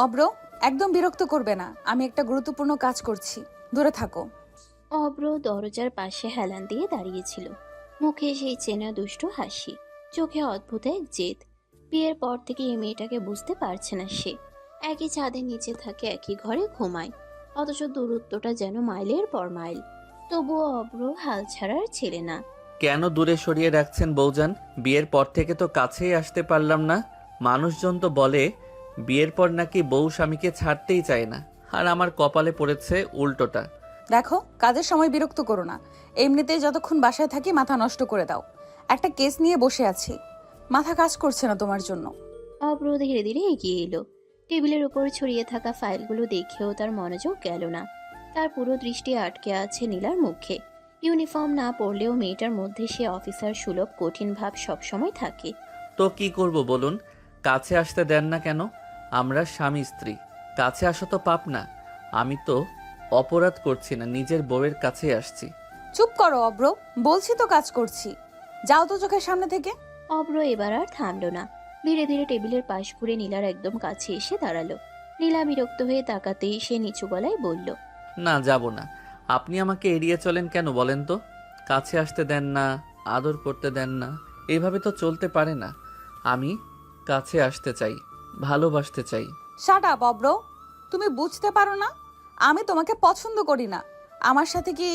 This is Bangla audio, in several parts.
অব্র, একদম বিরক্ত করবে না, আমি একটা গুরুত্বপূর্ণ কাজ করছি, দূরে থাকো। অব্র দরজার পাশে হেলান দিয়ে দাঁড়িয়েছিল, মুখে সেই চেনা দুষ্ট হাসি, চোখে অদ্ভুত এক জেদ। বিয়ের পর থেকে এই মেয়েটাকে বুঝতে পারছে না সে। একই ছাদের নিচে থাকে, একই ঘরে ঘুমায়, অথচ দূরত্বটা যেন মাইলের পর মাইল। তবুও অব্র হাল ছাড়ার ছেলে না। কেন দূরে সরিয়ে রাখছেন বৌজান? বিয়ের পর থেকে তো কাছেই আসতে পারলাম না। মানুষজন তো বলে বিয়ের পর নাকি বউ স্বামীকে ছাড়তেই চায় না, আর আমার কপালে পড়েছে উল্টোটা। দেখো, কাজের সময় বিরক্ত করো না। এমনিতেই যতক্ষণ বাসায় থাকি মাথা নষ্ট করে দাও। একটা কেস নিয়ে বসে আছি, মাথা কাজ করছে না তোমার জন্য। অব্র ধীরে ধীরে এগিয়ে এলো। টেবিলের উপর ছড়িয়ে থাকা ফাইলগুলো দেখেও তার মনোযোগ গেল না। তার পুরো দৃষ্টি আটকে আছে নীলার মুখে। ইউনিফর্ম না পরলেও মেয়েটার মধ্যে সে অফিসার সুলভ কঠিন ভাব সবসময় থাকে। তো কি করব বলুন? কাছে আসতে দেন না কেন? আমরা স্বামী স্ত্রী, কাছে আসা তো পাপ না। আমি তো অপরাধ করছি না, নিজের বউয়ের কাছে আসছি। চুপ করো অব্র, বলছি তো কাজ করছি, যাও তো চোখের সামনে থেকে। অব্র এবার আর থামল না। ধীরে ধীরে টেবিলের পাশ ঘুরে নীলার একদম কাছে এসে দাঁড়ালো। নীলা বিরক্ত হয়ে তাকাতেই সে নিচু গলায় বলল, না, যাব না। আপনি আমাকে এড়িয়ে চলেন কেন বলেন তো? কাছে আসতে দেন না, আদর করতে দেন না, এইভাবে তো চলতে পারে না। আমি কাছে আসতে চাই, ভালোবাসতে চাই। শাট আপ অব্র, তুমি বুঝতে পারো না? আমি তোমাকে পছন্দ করি না। আমার সাথে কি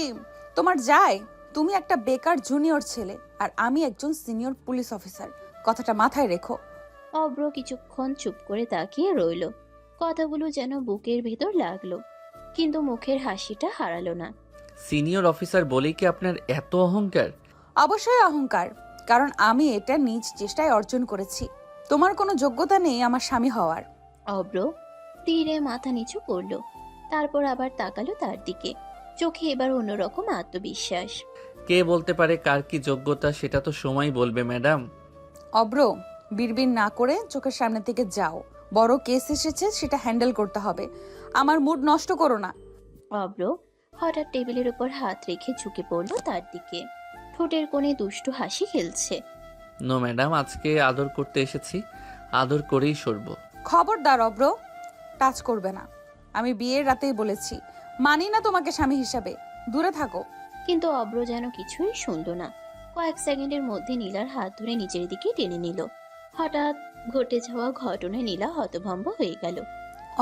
তোমার যায়? তুমি একটা বেকার জুনিয়র ছেলে, আর আমি একজন সিনিয়র পুলিশ অফিসার, কথাটা মাথায় রেখো। অব্র কিছুক্ষণ চুপ করে তাকিয়ে রইল। কথাগুলো যেন বুকের ভিতর লাগলো, কিন্তু মুখের হাসিটা হারালো না। সিনিয়র অফিসার বলেই কি আপনার এত অহংকার? অবশ্যই অহংকার, কারণ আমি এটা নিজ চেষ্টায় অর্জন করেছি। তোমার কোনো যোগ্যতা নেই আমার স্বামী হওয়ার। অব্র ধীরে মাথা নিচু করলো, তারপর আবার তাকালো তার দিকে, চোখে এবার অন্যরকম আত্মবিশ্বাস। কে বলতে পারে কার কি যোগ্যতা? সেটা তো সময় বলবে ম্যাডাম। অব্র, বিড়বিড় না করে চোখের সামনে থেকে যাও। বড় কেস এসেছে, সেটা হ্যান্ডেল করতে হবে। আমার মুড নষ্ট করো না। অব্র হঠাৎ টেবিলের উপর হাত রেখে ঝুঁকে পড়লো তার দিকে, ঠোঁটের কোণে দুষ্টু হাসি খেলছে। নো ম্যাডাম, আজকে আদর করতে এসেছি, আদর করেই সরব। খবরদার অব্র, টাচ করবে না। আমি বিয়ের রাতেই বলেছি, মানি না তোমাকে স্বামী হিসাবে, দূরে থাকো। কিন্তু অব্র যেন কিছুই শুনল না। কয়েক সেকেন্ডের মধ্যে নীলার হাত ধরে নিচের দিকে টেনে নিল। হঠাৎ ঘটে যাওয়া ঘটনায় নীলা হতভম্ব হয়ে গেল।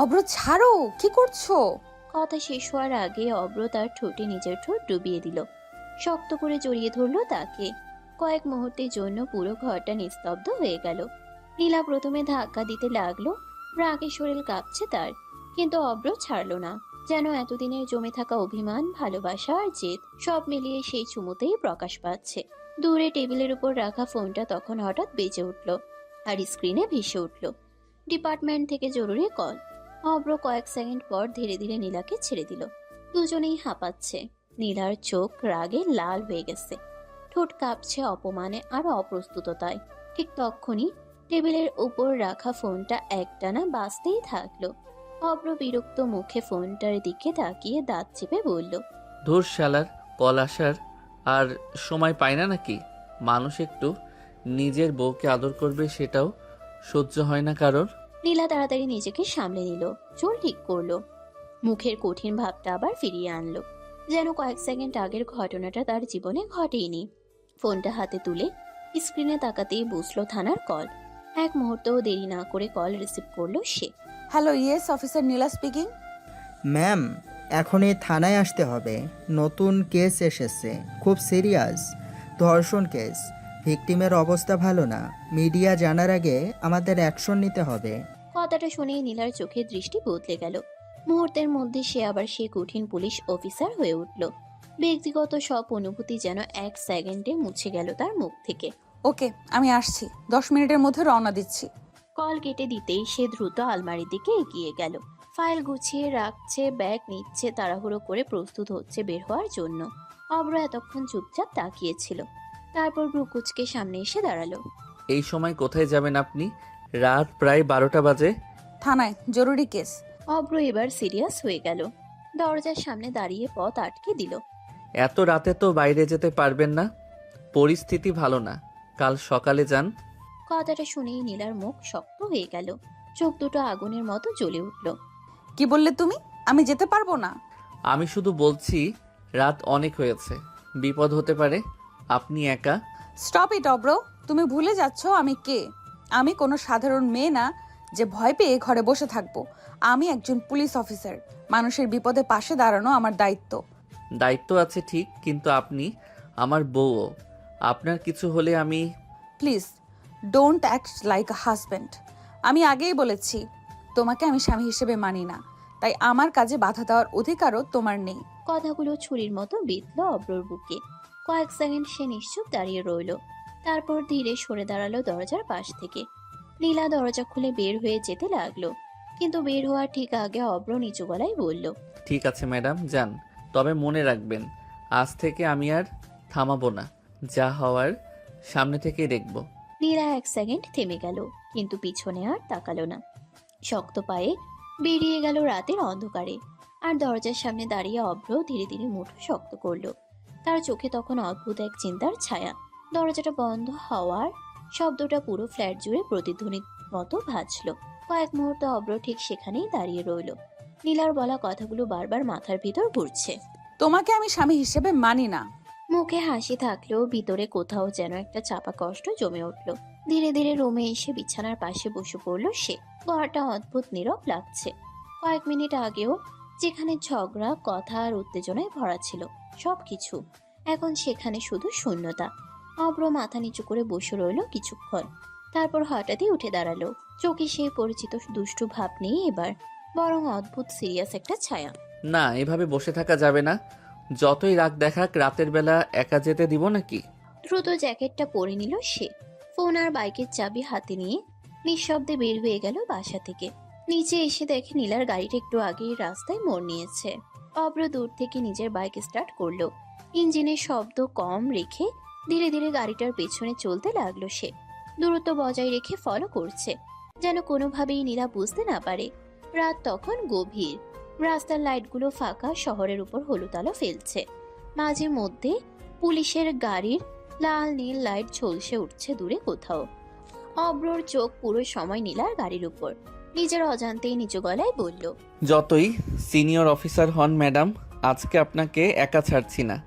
অব্র ছাড়ো, কি করছো? কথা শেষ হওয়ার আগে অব্র তার ঠোঁটে নিজের ঠোঁট ডুবিয়ে দিল, শক্ত করে জড়িয়ে ধরলো তাকে। কয়েক মুহূর্তের জন্য পুরো ঘরটা নিস্তব্ধ হয়ে গেল। নীলা প্রথমে ধাক্কা দিতে লাগলো, রাগে শরীর কাঁপছে তার, কিন্তু অব্র ছাড়লো না। যেন এতদিনের জমে থাকা অভিমান, ভালোবাসা আর জেদ সব মিলিয়ে সেই চুমুতেই প্রকাশ পাচ্ছে। দূরে টেবিলের উপর রাখা ফোনটা তখন হঠাৎ বেজে উঠল, আর স্ক্রিনে ভেসে উঠল ডিপার্টমেন্ট থেকে জরুরি কল। অব্র কয়েক সেকেন্ড পর ধীরে ধীরে নীলাকে ছেড়ে দিল। দুজনেই হাঁপাচ্ছে। নীলার চোখ রাগে লাল হয়ে গেছে, ঠোঁট কাঁপছে অপমানে আর অপ্রস্তুততায়। ঠিক তখনই টেবিলের উপর রাখা ফোনটা একটানা বাজতেই থাকলো। অব্র বিরক্ত মুখে ফোনটার দিকে তাকিয়ে দাঁত চেপে বলল, ধুর শালার, কল আসার আর সময় পায় না নাকি? মানুষ একটু নিজের বউকে আদর করবে, সেটাও সহ্য হয় না কারোর। নীলা তাড়াতাড়ি নিজেকে সামলে নিল, চুল ঠিক করলো, মুখের কঠিন ভাবটা আবার ফিরিয়ে আনলো, যেন কয়েক সেকেন্ড আগের ঘটনাটা তার জীবনে ঘটেইনি। ফোনটা হাতে তুলে স্ক্রিনে তাকাতেই বুঝলো থানার কল। এক মুহূর্তও দেরি না করে কল রিসিভ করলো সে। হ্যালো, ইয়েস অফিসার নীলা স্পিকিং। ম্যাম, এখনই থানায় আসতে হবে। নতুন কেস এসেছে, খুব সিরিয়াস ধর্ষণ কেস। ভিকটিমের অবস্থা ভালো না। মিডিয়া জানার আগে আমাদের অ্যাকশন নিতে হবে। কথাটা শুনেই নীলার চোখের দৃষ্টি বদলে গেল। মুহূর্তের মধ্যে সে আবার সে কঠিন পুলিশ অফিসার হয়ে উঠল। ব্যক্তিগত সব অনুভূতি যেন এক সেকেন্ডে মুছে গেল তার মুখ থেকে। ওকে, আমি আসছি, 10 মিনিটের মধ্যে রওনা দিচ্ছি। কল কেটে দিতেই সে দ্রুত আলমারির দিকে এগিয়ে গেল। ফাইল গুছিয়ে রাখছে, ব্যাগ নিচ্ছে, তাড়াহুড়ো করে প্রস্তুত হচ্ছে বের হওয়ার জন্য। অব্র এতক্ষণ চুপচাপ তাকিয়েছিল, তারপর ব্রুকুচকে সামনে এসে দাঁড়ালো। এই সময় কোথায় যাবেন আপনি? রাত প্রায় 12টা বাজে। থানায়, জরুরি কেস। অব্র এবার সিরিয়াস হয়ে গেল, দরজার সামনে দাঁড়িয়ে পথ আটকে দিল। এত রাতে তো বাইরে যেতে পারবেন না, পরিস্থিতি ভালো না, কাল সকালে যান। কথাটা শুনেই নীলার মুখ শক্ত হয়ে গেল। চোখ দুটো আগুনের মতো জ্বলে উঠল। কি বললে তুমি? আমি যেতে পারবো না। আমি শুধু বলছি রাত অনেক হয়েছে, বিপদ হতে পারে। আপনি একা। স্টপ ইট অব্র, তুমি ভুলে যাচ্ছ আমি কে। আমি কোনো সাধারণ মেয়ে না যে ভয় পেয়ে ঘরে বসে থাকবো। আমি একজন পুলিশ অফিসার। মানুষের বিপদে পাশে দাঁড়ানো আমার দায়িত্ব। দায়িত্ব আছে ঠিক, কিন্তু আপনি আমার বউও। আপনার কিছু হলে আমি। Please don't act like a husband. আমি আগেই বলেছি তোমাকে আমি স্বামী হিসেবে মানি না, তাই আমার কাজে বাধা দেওয়ার অধিকারও তোমার নেই। কথাগুলো ছুরির মতো বিঁধল অব্রর বুকে। কয়েক সেকেন্ড সে নিশ্চুপ দাঁড়িয়ে রইল, তারপর ধীরে সরে দাঁড়ালো দরজার পাশ থেকে। নীলা দরজা খুলে বের হয়ে যেতে লাগলো, কিন্তু বের হওয়ার ঠিক আগে অব্র নিচু গলায় বলল, ঠিক আছে ম্যাডাম, যান। তবে মনে রাখবেন, আজ থেকে আমি আর থামাবো না। যা হওয়ার সামনে থেকেই দেখব। নীলা এক সেকেন্ড থেমে গেল, কিন্তু পিছনে আর তাকালো না। শক্ত পায়ে বেরিয়ে গেল রাতের অন্ধকারে। আর দরজার সামনে দাঁড়িয়ে অভ্র ধীরে ধীরে মুঠো শক্ত করলো। তার চোখে তখন অদ্ভুত এক চিন্তার ছায়া। দরজাটা বন্ধ হওয়ার শব্দটা পুরো ফ্ল্যাট জুড়ে প্রতিধ্বনির মতো ভাজলো। কয়েক মুহূর্ত অভ্র ঠিক সেখানেই দাঁড়িয়ে রইল। নীলার বলা কথাগুলো বারবার মাথার ভিতর ঘুরছে। তোমাকে আমি স্বামী হিসেবে মানি না। মুখে হাসি থাকলেও ভিতরে কোথাও যেন একটা চাপা কষ্ট জমে উঠল। ধীরে ধীরে রুমে এসে বিছানার পাশে বসে পড়ল সে। ঘরটা অদ্ভুত নীরব লাগছে। কয়েক মিনিট আগেও যেখানে ঝগড়া, কথা আর উত্তেজনায় ভরা ছিল সবকিছু, এখন সেখানে শুধু শূন্যতা। অব্র মাথা নিচু করে বসে রইল কিছুক্ষণ, তারপর হঠাৎই উঠে দাঁড়ালো। চোখে সেই পরিচিত দুষ্টু ভাব নেই এবার, বরং অদ্ভুত সিরিয়াস একটা ছায়া। না, এভাবে বসে থাকা যাবে না। যতই রাগ দেখাক, রাতের বেলা একা যেতে দিব নাকি? দ্রুত জ্যাকেটটা পরে নিল সে। ফোন আর বাইকের চাবি হাতে নিয়ে নিঃশব্দে বের হয়ে গেল বাসা থেকে। নিচে এসে দেখে নীলার গাড়িটা একটু আগেই রাস্তায় মোড় নিয়েছে। অব্র দূর থেকে নিজের বাইক স্টার্ট করলো। ইঞ্জিনের শব্দ কম রেখে ধীরে ধীরে গাড়িটার পেছনে চলতে লাগলো সে। দূরত্ব বজায় রেখে ফলো করছে, যেন কোনোভাবেই নীলা বুঝতে না পারে। রাত তখন গভীর, রাস্তার লাইটগুলো ফাঁকা, শহরের উপর হলুদ আলো ফেলছে। মাঝে মধ্যে পুলিশের গাড়ির লাল নীল লাইট ঝলসে উঠছে দূরে কোথাও। অব্রর চোখ পুরো সময় নীলার গাড়ির উপর। নিজের অজান্তেই নিচু গলায় বলল, যতই সিনিয়র অফিসার হন ম্যাডাম, আজকে আপনাকে একা ছাড়ছি না।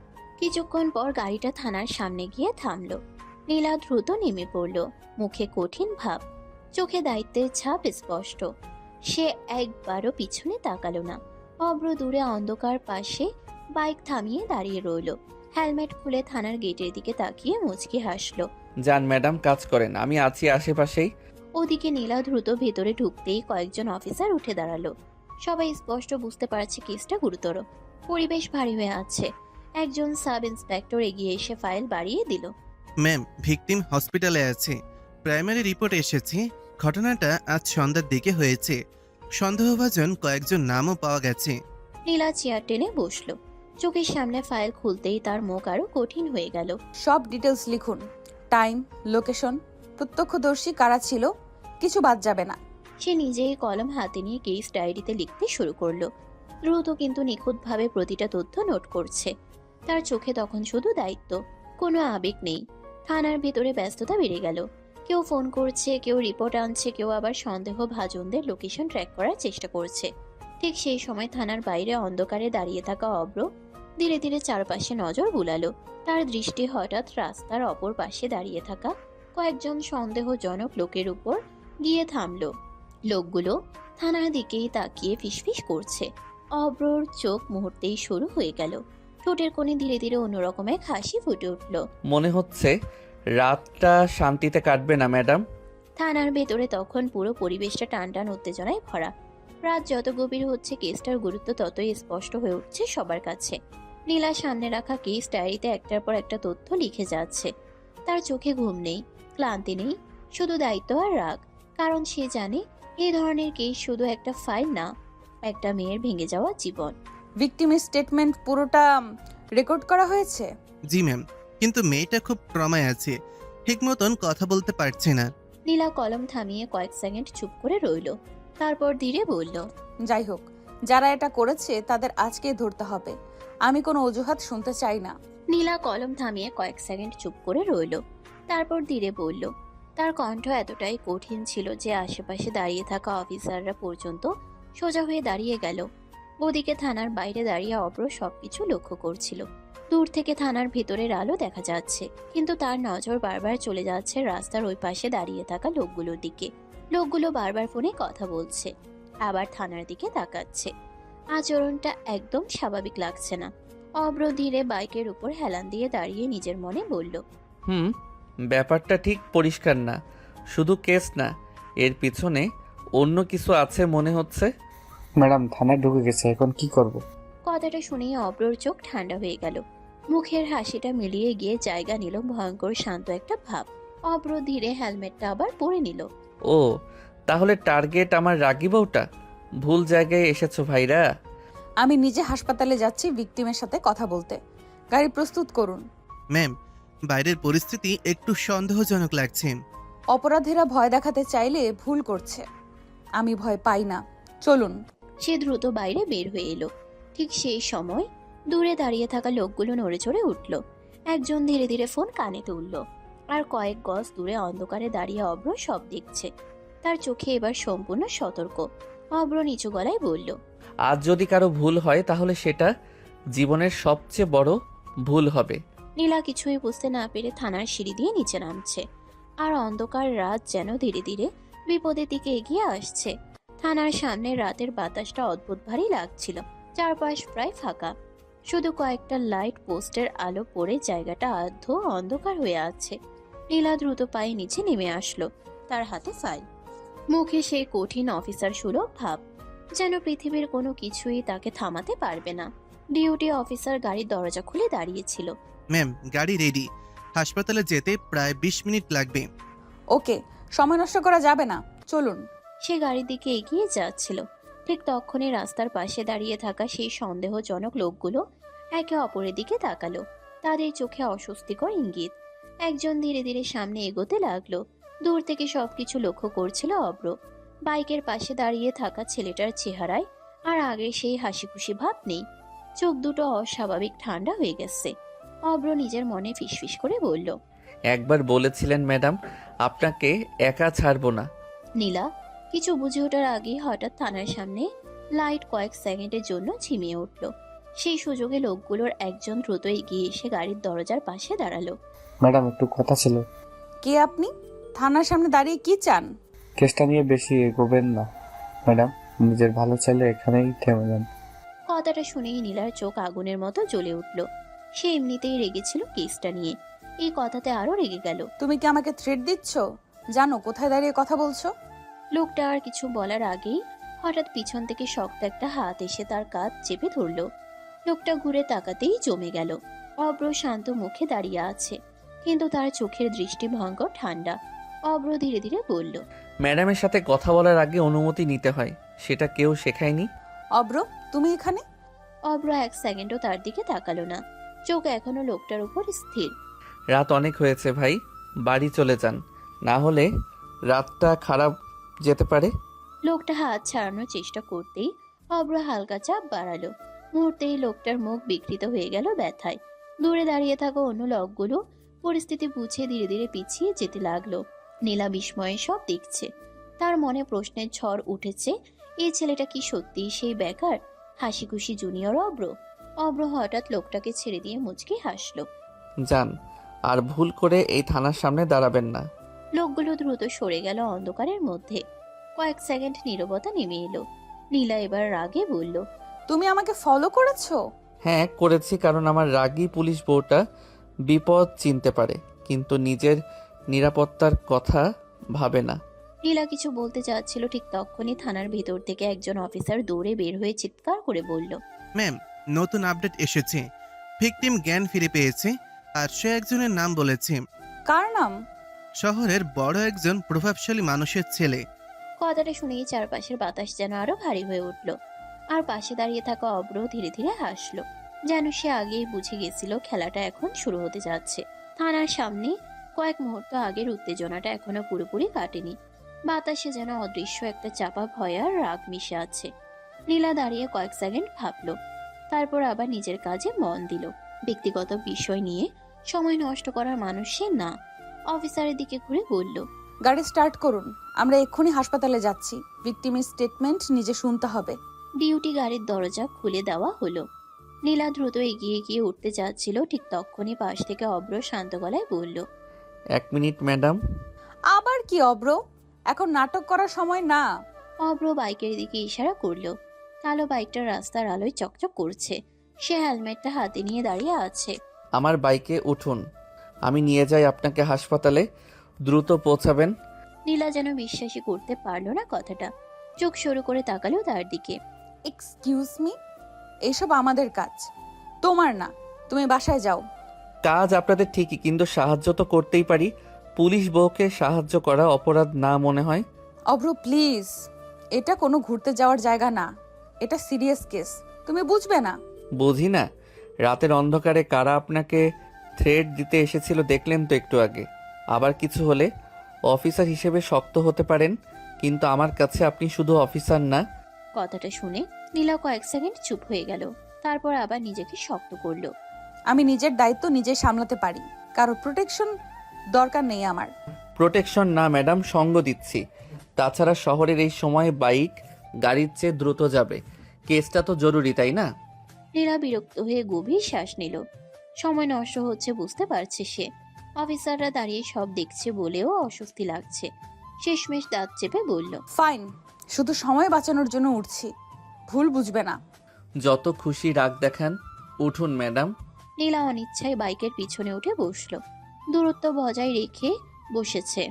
কিছুক্ষণ পর গাড়িটা থানার সামনে গিয়ে থামলো। নীলা দ্রুত নেমে পড়ল, মুখে কঠিন ভাব, চোখে দায়িত্বের ছাপ স্পষ্ট। সে একবারও পিছনে তাকালো না। অব্র দূরে অন্ধকার পাশে বাইক থামিয়ে দাঁড়িয়ে রইল। হেলমেট খুলে থানার গেটের দিকে তাকিয়ে মুচকি হাসলো। যান ম্যাডাম, কাজ করেন, আমি আছি আশেপাশেই। ওদিকে নীলা দ্রুত ভেতরে ঢুকতেই কয়েকজন অফিসার উঠে দাঁড়ালো। সবাই স্পষ্ট বুঝতে পারছে কেসটা গুরুতর। পরিবেশ ভারী হয়ে আছে। একজন সাব ইন্সপেক্টর এগিয়ে এসে ফাইল বাড়িয়ে দিল। ম্যাম, ভিকটিম হসপিটালে আছে। প্রাইমারি রিপোর্ট এসেছে। ঘটনাটা আজ সন্ধ্যার দিকে হয়েছে। সন্দেহভাজন কয়েকজন নামও পাওয়া গেছে। নীলা চেয়ার টেনে বসলো। চোখের সামনে ফাইল খুলতেই তার মুখ আরো কঠিন হয়ে গেল। সব ডিটেলস লিখুন, টাইম, লোকেশন, প্রত্যক্ষদর্শী কারা ছিল, কিছু বাদ যাবে না। সে নিজেই কলম হাতে নিয়ে কেস ডায়েরিতে লিখতে শুরু করলো। দ্রুত কিন্তু নিখুঁতভাবে প্রতিটা তথ্য নোট করছে। তার চোখে তখন শুধু দায়িত্ব, কোনো আবেগ নেই। থানার ভিতরে ব্যস্ততা বেড়ে গেল। কেউ ফোন করছে, কেউ রিপোর্ট আনছে, কেউ আবার সন্দেহভাজনদের লোকেশন ট্র্যাক করার চেষ্টা করছে। ঠিক সেই সময় থানার বাইরে অন্ধকারে দাঁড়িয়ে থাকা অব্র ধীরে ধীরে চারপাশে নজর বুলালো। তার দৃষ্টি হঠাৎ রাস্তার অপর পাশে দাঁড়িয়ে থাকা কয়েকজন সন্দেহজনক লোকের উপর গিয়ে থামলো। লোকগুলো থানার দিকেই তাকিয়ে ফিসফিস করছে। অব্রর চোখ মুহূর্তেই শুরু হয়ে গেল। ঠোঁটের কোণে ধীরে ধীরে অন্যরকম এক হাসি ফুটে উঠল। মনে হচ্ছে রাতটা শান্তিতে কাটবে না ম্যাডাম। থানার ভেতরে তখন পুরো পরিবেশটা টানটান উত্তেজনায় ভরা। রাত যত গভীর হচ্ছে, কেসটার গুরুত্ব ততই স্পষ্ট হয়ে উঠছে সবার কাছে। নীলা সামনে রাখা কেস ডায়েরিতে একটার পর একটা তথ্য লিখে যাচ্ছে। তার চোখে ঘুম নেই, ক্লান্তি নেই, শুধু দায়িত্ব আর রাগ। কারণ সে জানে এই ধরনের কেস শুধু একটা ফাইল না, একটা মেয়ের ভেঙে যাওয়া জীবন। ভিকটিমের স্টেটমেন্ট পুরোটা রেকর্ড করা হয়েছে? জি ম্যাম, কিন্তু মেয়েটা খুব ট্রমায় আছে, ঠিক মতন কথা বলতে পারছে না। নীলা কলম থামিয়ে কয়েক সেকেন্ড চুপ করে রইল, তারপর ধীরে বলল, যাই হোক, যারা এটা করেছে তাদের আজকে ধরতে হবে। আমি কোনো অজুহাত শুনতে চাই না। নীলা কলম থামিয়ে কয়েক সেকেন্ড চুপ করে রইল, তারপর ধীরে বলল, তার কণ্ঠ এতটাই কঠিন ছিল যে আশেপাশে দাঁড়িয়ে থাকা অফিসাররা পর্যন্ত সোজা হয়ে দাঁড়িয়ে গেল। ওদিকে থানার বাইরে দাঁড়িয়ে অব্র সবকিছু লক্ষ্য করছিল। দূর থেকে থানার ভেতরের আলো দেখা যাচ্ছে, কিন্তু তার নজর বারবার চলে যাচ্ছে রাস্তার ওই পাশে দাঁড়িয়ে থাকা লোকগুলোর দিকে। লোকগুলো বারবার ফোনে কথা বলছে, আবার থানার দিকে তাকাচ্ছে। আচরণটা একদম স্বাভাবিক লাগছে না। অব্র ধীরে বাইকের উপর হেলান দিয়ে দাঁড়িয়ে নিজের মনে বলল, ব্যাপারটা ঠিক পরিষ্কার না। শুধু কেস না, এর পিছনে অন্য কিছু আছে মনে হচ্ছে। ম্যাডাম থানায় ঢুকে গেছে, এখন কি করব? কথাটা শুনেই অব্রর চোখ ঠান্ডা হয়ে গেল। মুখের হাসিটা মিলিয়ে গিয়ে জায়গা নিল ভয়ঙ্কর শান্ত একটা ভাব। অব্র ধীরে হেলমেটটা আবার পরে নিল। ও, তাহলে টার্গেট আমার রাগী বউটা। ভুল জায়গায় এসেছো ভাইরা। আমি নিজে হাসপাতালে যাচ্ছি ভিকটিমের সাথে কথা বলতে। গাড়ি প্রস্তুত করুন। ম্যাম, বাইরের পরিস্থিতি একটু সন্দেহজনক লাগছে। অপরাধীরা ভয় দেখাতে চাইলে ভুল করছে। আমি ভয় পাই না, চলুন। সে দ্রুত বাইরে বের হয়ে এলো। ঠিক সেই সময় দূরে দাঁড়িয়ে থাকা লোকগুলো নড়ে চড়ে উঠল। একজন ধীরে ধীরে ফোন কানে তুলল, আর কয়েক গজ দূরে অন্ধকারে দাঁড়িয়ে অব্র সব দেখছে। তার চোখে এবার সম্পূর্ণ সতর্ক। অব্র নিচু গলায় বলল, আজ যদি কারো ভুল হয় তাহলে সেটা জীবনের সবচেয়ে বড় ভুল হবে। নীলা কিছুই বুঝতে না পেরে থানার সিঁড়ি দিয়ে নিচে নামছে, আর অন্ধকার রাত যেন ধীরে ধীরে বিপদের দিকে এগিয়ে আসছে। থানার সামনে রাতের বাতাসটা অদ্ভুত ভারী লাগছিল। চারপাশ প্রায় ফাঁকা, শুধু কয়েকটা লাইট পোস্টের আলো পড়ে জায়গাটা আধ অন্ধকার হয়ে আছে। নীলা দ্রুত পায়ে নিচে নেমে আসলো, তার হাতে ফাইল, মুখে সেই কঠিন অফিসার সুলভ ভাব, যেন পৃথিবীর কোনো কিছুই তাকে থামাতে পারবে না। ডিউটি অফিসার গাড়ির দরজা খুলে দাঁড়িয়েছিল। ম্যাম, গাড়ি রেডি। হাসপাতালে যেতে প্রায় 20 মিনিট লাগবে। ওকে, সময় নষ্ট করা যাবে না, চলুন। সে গাড়ির দিকে এগিয়ে যাচ্ছিল। ঠিক তখনই রাস্তার পাশে দাঁড়িয়ে থাকা সেই সন্দেহজনক লোকগুলো একে অপরের দিকে তাকালো। তাদের চোখে অস্বস্তিকর ইঙ্গিত। একজন ধীরে ধীরে সামনে এগোতে লাগলো। দূর থেকে সবকিছু লক্ষ্য করছিল অব্র। বাইকের পাশে দাঁড়িয়ে থাকা ছেলেটার চেহারায় আর আগের সেই হাসি খুশি ভাব নেই। চোখ দুটো অস্বাভাবিক ঠান্ডা হয়ে গেছে। অব্র নিজের মনে ফিসফিস করে বলল, একবার বলেছিলেন ম্যাডাম, আপনাকে একা ছাড়বো না। নীলা কিছু বুঝে ওঠার আগেই হঠাৎ থানার সামনে লাইট কয়েক সেকেন্ডের জন্য ঝিমিয়ে উঠল। সেই সুযোগে লোকগুলোর একজন দ্রুত এগিয়ে এসে গাড়ির দরজার পাশে দাঁড়ালো। ম্যাডাম একটু কথা ছিল। কে আপনি? থানার সামনে দাঁড়িয়ে কি চান? কেসটা নিয়ে বেশি এগোবেন না ম্যাডাম, নিজের ভালো চাইলে এখানেই থেমে যান। কথাটা শুনেই নীলার চোখ আগুনের মতো জ্বলে উঠল। সে এমনিতেই রেগেছিল কেসটা নিয়ে, এই কথাতে আরো রেগে গেল। তুমি কি আমাকে থ্রেট দিচ্ছ? জানো কোথায় দাঁড়িয়ে কথা বলছো? লোকটা আর কিছু বলার আগেই হঠাৎ পিছন থেকে শক্ত একটা হাত এসে তার কাঁধ চেপে ধরল। লোকটা ঘুরে তাকাতেই জমে গেল। অব্র শান্ত মুখে দাঁড়িয়ে আছে, কিন্তু তার চোখের দৃষ্টি ভয়ঙ্কর ঠান্ডা। অব্র ধীরে ধীরে বলল, ম্যাডামের সাথে কথা বলার আগে অনুমতি নিতে হয়, সেটা কেউ শেখায়নি। অব্র, তুমি এখানে? অব্র এক সেকেন্ডও তার দিকে তাকালো না, চোখ এখনো লোকটার উপর স্থির। রাত অনেক হয়েছে ভাই, বাড়ি চলে যান, না হলে রাতটা খারাপ যেতে পারে। লোকটা হাত ছাড়ানোর চেষ্টা করতেই অব্র হালকা চাপ বাড়ালো। মুহূর্তেই লোকটার মুখ বিকৃত হয়ে গেল ব্যথায়। দূরে দাঁড়িয়ে থাকা অন্য লোকগুলো পরিস্থিতি বুঝে ধীরে ধীরে পিছিয়ে যেতে লাগলো। নীলা বিস্ময়ে সব দেখছে। তার মনে প্রশ্নের ঝড় উঠেছে, এই ছেলেটা কি সত্যি সেই বেকার হাসি খুশি জুনিয়র অব্র? অব্র হঠাৎ লোকটাকে ছেড়ে দিয়ে মুচকি হাসলো। যান, আর ভুল করে এই থানার সামনে দাঁড়াবেন না। লোকগুলো দ্রুত সরে গেল অন্ধকারের মধ্যে। কয়েক সেকেন্ড নীরবতা নেমে এলো। নীলা এবার রাগে বলল, তুমি আমাকে ফলো করেছো? হ্যাঁ করেছি, কারণ আমার রাগী পুলিশ বউটা বিপদ চিনতে পারে, কিন্তু নিজের নিরাপত্তার কথা ভাবে না। নীলা কিছু বলতে চাচ্ছিল, ঠিক তখনই থানার ভিতর থেকে একজন অফিসার দৌড়ে বের হয়ে চিৎকার করে বলল, ম্যাম, নতুন আপডেট এসেছে। ভিকটিম জ্ঞান ফিরে পেয়েছে, আর সে একজনের নাম বলেছে। কার নাম? শহরের বড় একজন প্রভাবশালী মানুষের ছেলে। কথাটা শুনেই চারপাশের বাতাস যেন আরো ভারী হয়ে উঠল। আর পাশে দাঁড়িয়ে থাকা অব্র ধীরে ধীরে হাসলো, যেন সে আগেই বুঝে গেছিল খেলাটা এখন শুরু হতে যাচ্ছে। থানার সামনে কয়েক মুহূর্ত আগের উত্তেজনাটা এখনো পুরোপুরি কাটেনি। বাতাসে যেন অদৃশ্য একটা চাপা ভয় আর রাগ মিশে আছে। নীলা দাঁড়িয়ে কয়েক সেকেন্ড ভাবলো, তারপর আবার নিজের কাজে মন দিল। ব্যক্তিগত বিষয় নিয়ে সময় নষ্ট করার মানুষ সে না। অফিসারের দিকে ঘুরে বলল, গাড়ি স্টার্ট করুন, আমরা এক্ষুনি হাসপাতালে যাচ্ছি। ভিকটিমের স্টেটমেন্ট নিজে শুনতে হবে। ডিউটি গাড়ির দরজা খুলে দেওয়া হলো। নীলা দ্রুত এগিয়ে গিয়ে উঠতে যাচ্ছিল, ঠিক তখনই পাশ থেকে অব্র শান্ত গলায় বলল, 1 মিনিট ম্যাডাম। আবার কি অব্র? এখন নাটক করার সময় না। অব্র বাইকের দিকে ইশারা করলো। কালো বাইকটা রাস্তার আলোয় চকচক করছে। সে হেলমেটটা হাতে নিয়ে দাঁড়িয়ে আছে। আমার বাইকে উঠুন, আমি নিয়ে যাই আপনাকে হাসপাতালে। দ্রুত পৌঁছাবেন। নীলা যেন বিশ্বাসই করতে পারলো না কথাটা। চোখ সরু করে তাকালো তার দিকে। এক্সকিউজ মি, এসব আমাদের কাজ, তোমার না। তুমি বাসায় যাও। কাজ আপনাদের ঠিকই, কিন্তু সাহায্য তো করতেই পারি। পুলিশ বউকে সাহায্য করা অপরাধ না মনে হয়? অব্র প্লিজ, এটা কোনো ঘুরতে যাওয়ার জায়গা না। এটা সিরিয়াস কেস, তুমি বুঝবে না? বুঝি না? রাতের অন্ধকারে কারা আপনাকে থ্রেট দিতে এসেছিল দেখলেন তো একটু আগে। আবার কিছু হলে অফিসার হিসেবে শক্ত হতে পারেন, কিন্তু আমার কাছে আপনি শুধু অফিসার না। কথাটা শুনে নীলা কয়েক সেকেন্ড চুপ হয়ে গেল। তারপর আবার নিজেকে শক্ত করলো। আমি নিজের দায়িত্ব নিজে সামলাতে পারি, কারো প্রোটেকশন দরকার নেই আমার। প্রোটেকশন না ম্যাডাম, সঙ্গ দিচ্ছি। তাছাড়া শহরের এই সময় বাইক গাড়ির চেয়ে দ্রুত যাবে। কেসটা তো জরুরি, তাই না? নীলা বিরক্ত হয়ে গভীর শ্বাস নিল। সময় নষ্ট হচ্ছে বুঝতে পারছে সে। অফিসাররা দাঁড়িয়ে সব দেখছে বলেও অস্বস্তি লাগছে। শেষমেশ দাঁত চেপে বলল, ফাইন, শুধু সময় বাঁচানোর জন্য উঠছি, ভুল বুঝবে না। যত খুশি রাগ দেখান। উঠুন ম্যাডাম। নীলা অনিচ্ছায় বাইকের পিছনে উঠে বসলো। দূরত্ব বজায় রেখে বসেছে,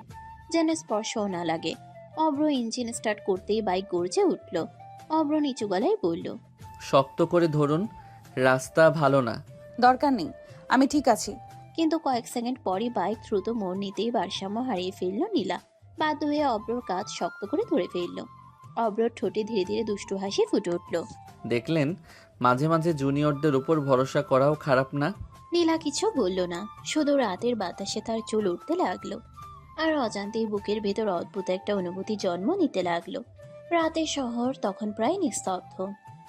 যেন স্পর্শও না লাগে। অব্র ইঞ্জিন স্টার্ট করতেই বাইক গর্জে উঠল। অব্র নিচু গলায় বলল, শক্ত করে ধরুন, রাস্তা ভালো না। দরকার নেই, আমি ঠিক আছি। কিন্তু কয়েক সেকেন্ড পরই বাইক দ্রুত মোড় নিতেই ভারসাম্য হারিয়ে ফেলল নীলা। বাধ্য হয়ে অব্রর কাঁধ শক্ত করে ধরে ফেলল। অব্রর ঠোঁটে ধীরে ধীরে দুষ্টু হাসি ফুটে উঠল। দেখলেন, মাঝে মাঝে জুনিয়রদের উপর ভরসা করাও খারাপ না। নীলা কিছু বলল না, শুধু রাতের বাতাসে তার চুল উঠতে লাগলো। আর অজান্তেই বুকের ভেতর অদ্ভুত একটা অনুভূতি জন্ম নিতে লাগলো। রাতের শহর তখন প্রায় নিস্তব্ধ।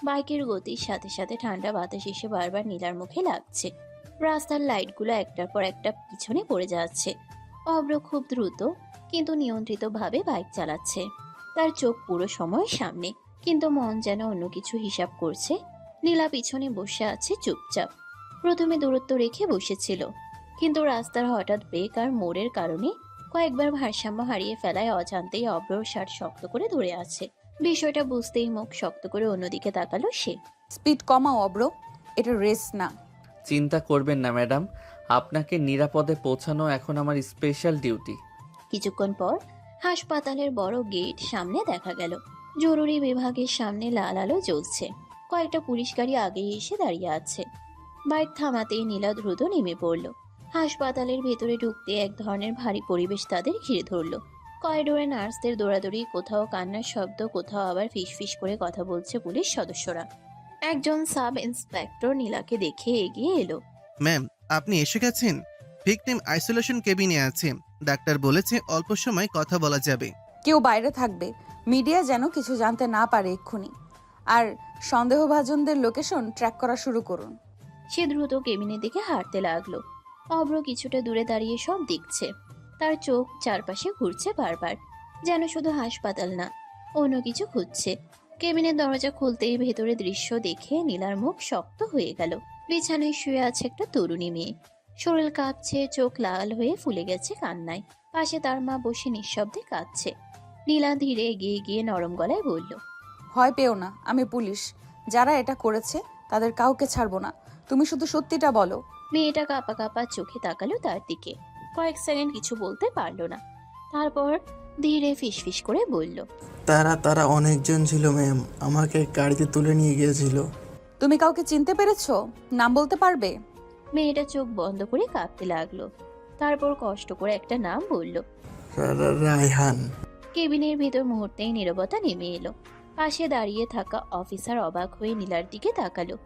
বাইকের গতির সাথে সাথে ঠান্ডা বাতাস এসে বারবার নীলার মুখে লাগছে। রাস্তার লাইটগুলো একটার পর একটা পিছনে পড়ে যাচ্ছে। অব্র খুব দ্রুত কিন্তু নিয়ন্ত্রিতভাবে বাইক চালাচ্ছে। তার চোখ পুরো সময় সামনে, কিন্তু মন যেন অন্য কিছু হিসাব করছে। নীলা পিছনে বসে আছে চুপচাপ। প্রথমে দূরত্ব রেখে বসেছিল, কিন্তু রাস্তার হঠাৎ ব্রেক আর মোড়ের কারণে কয়েকবার ভারসাম্য হারিয়ে ফেলায় অজান্তেই অব্রর শার্ট শক্ত করে ধরে আছে। বিষয়টা বুঝতেই মুখ শক্ত করে অন্যদিকে তাকালো সে। স্পিড কমাও অব্র, এটা রেস না। চিন্তা করবেন না ম্যাডাম, আপনাকে নিরাপদে পৌঁছানো এখন আমার স্পেশাল ডিউটি। কিছুক্ষণ পর হাসপাতালের বড় গেট সামনে দেখা গেল। জরুরি বিভাগের সামনে লাল আলো জ্বলছে। কয়েকটা পুলিশ গাড়ি আগেই এসে দাঁড়িয়ে আছে। বাইক থামাতেই নীলা দ্রুত নেমে পড়ল। হাসপাতালের ভেতরে ঢুকতে এক ধরনের ভারী পরিবেশ তাদের ঘিরে ধরল। করিডোরে নার্সদের দৌড়াদৌড়ি, কোথাও কান্নার শব্দ, কোথাও আবার ফিসফিস করে কথা বলছে পুলিশ সদস্যরা। একজন সাব ইন্সপেক্টর নীলাকে দেখে এগিয়ে এলো। ম্যাম, আপনি এসে গেছেন। ভিকটিম আইসোলেশন কেবিনে আছে। ডাক্তার বলেছে অল্প সময় কথা বলা যাবে। কেউ বাইরে থাকবে, মিডিয়া যেন কিছু জানতে না পারে এক্ষুনি। আর সন্দেহভাজনদের লোকেশন ট্র্যাক করা শুরু করুন। সে দ্রুত কেবিনের দিকে হাঁটতে লাগলো। অব্র কিছুটা দূরে দাঁড়িয়ে সব দেখছে। তার চোখ চারপাশে ঘুরছে বারবার, যেন শুধু হাসপাতাল না, অন্য কিছু খুঁজছে। কেবিনের দরজা খুলতেই ভেতরে দৃশ্য দেখে নীলার মুখ শক্ত হয়ে গেল। বিছানায় শুয়ে আছে একটা তরুণী মেয়ে। শরীর কাঁপছে, চোখ লাল হয়ে ফুলে গেছে কান্নায়। পাশে তার মা বসে নিঃশব্দে কাঁদছে। নীলা ধীরে এগিয়ে গিয়ে নরম গলায় বলল, ভয় পেও না, আমি পুলিশ। যারা এটা করেছে তাদের কাউকে ছাড়বো না। তুমি শুধু সত্যিটা বলো। মেয়েটা কাঁপা কাঁপা চোখে তাকালো তার দিকে। কয়েক সেকেন্ড কিছু বলতে পারলো না। তারপর ধীরে ফিসফিস করে বলল, তারা অনেকজন ছিল ম্যাম, আমাকে গাড়িতে তুলে নিয়ে গিয়েছিল। তুমি কাউকে চিনতে পেরেছো? নাম বলতে পারবে? মেয়েটা চোখ বন্ধ করে কাঁদতে লাগলো। তারপর কষ্ট করে একটা নাম বলল। রায়হান। কেবিনের ভেতর মুহূর্তেই নীরবতা নেমে এলো। পাশে দাঁড়িয়ে থাকা অফিসার অবাক হয়ে নীলার দিকে তাকালো।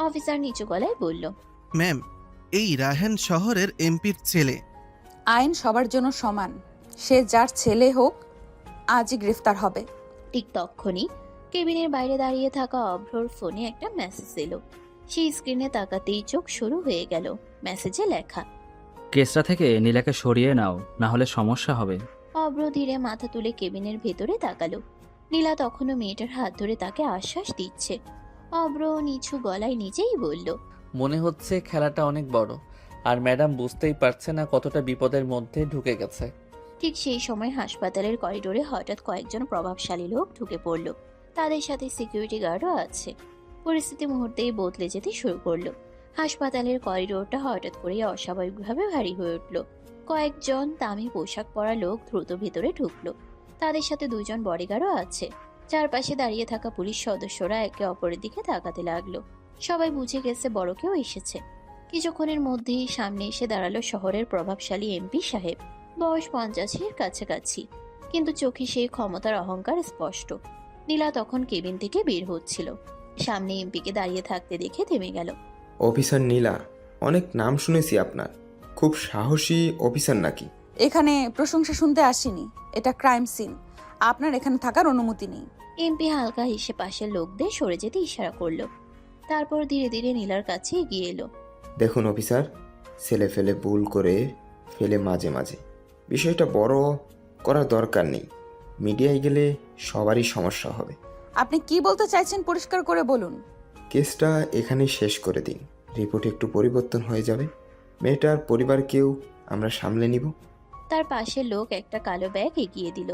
অফিসার নিচু গলায় বলল, ম্যাম, এই রায়হান শহরের এমপির ছেলে। আইন সবার জন্য সমান, সে যার ছেলে হোক আজই গ্রেফতার হবে। ঠিক তক্ষুনি কেবিনের বাইরে দাঁড়িয়ে থাকা অভ্রর ফোনে একটা মেসেজ এলো। সেই স্ক্রিনে তাকাতেই চোখ শুরু হয়ে গেল। মেসেজে লেখা, কেসটা থেকে নীলাকে সরিয়ে নাও, না হলে সমস্যা হবে। অব্র ধীরে মাথা তুলে কেবিনের ভেতরে তাকালো। নীলা তখনও মেয়েটার হাত ধরে তাকে আশ্বাস দিচ্ছে। অব্র নিচু গলায় নিজেই বলল, মনে হচ্ছে খেলাটা অনেক বড়, আর ম্যাডাম বুঝতেই পারছে না কতটা বিপদের মধ্যে ঢুকে গেছে। ঠিক সেই সময় হাসপাতালের করিডোরে হঠাৎ কয়েকজন প্রভাবশালী লোক ঢুকে পড়ল। তাদের সাথে সিকিউরিটি গার্ডও আছে। পরিস্থিতি মুহূর্তেই বদলে যেতে শুরু করলো। হাসপাতালের করিডোরটা হঠাৎ করেই অস্বাভাবিকভাবে ভারী হয়ে উঠল। কয়েকজন দামি পোশাক পরা লোক দ্রুত ভেতরে ঢুকলো। তাদের সাথে দুজন বডিগার্ডও আছে। চারপাশে দাঁড়িয়ে থাকা পুলিশ সদস্যরা একে অপরের দিকে তাকাতে লাগলো। সবাই বুঝে গেছে বড় কেউ এসেছে। কিছুক্ষণের মধ্যেই সামনে এসে দাঁড়ালো শহরের প্রভাবশালী এমপি সাহেব। বয়স 50-এর কাছাকাছি, কিন্তু চোখে সেই ক্ষমতার অহংকার স্পষ্ট। নীলা তখন কেবিন থেকে বের হচ্ছিল। সামনে এমপিকে দাঁড়িয়ে থাকতে দেখে থেমে গেল। অফিসার নীলা, অনেক নাম শুনেছি আপনার। খুব সাহসী অফিসার নাকি? এখানে প্রশংসা শুনতে আসিনি, এটা ক্রাইম সিন। আপনার এখানে থাকার অনুমতি নেই। এমপি হালকা হেসে পাশের লোকদের সরে যেতে ইশারা করলো। তারপর ধীরে ধীরে নীলার কাছে এগিয়ে এলো। দেখুন অফিসার, ছেলে ফেলে ভুল করে ফেলে মাঝে মাঝে বিষয়টা বড় করার দরকার নেই। মিডিয়ায় গেলে সবারই সমস্যা হবে। আপনি কি বলতে চাইছেন পরিষ্কার করে বলুন। কেসটা এখানেই শেষ করে দিন। রিপোর্টে একটু পরিবর্তন হয়ে যাবে। মেয়েটার পরিবারকেও আমরা সামলে নিব। তার পাশের লোক একটা কালো ব্যাগ এগিয়ে দিল।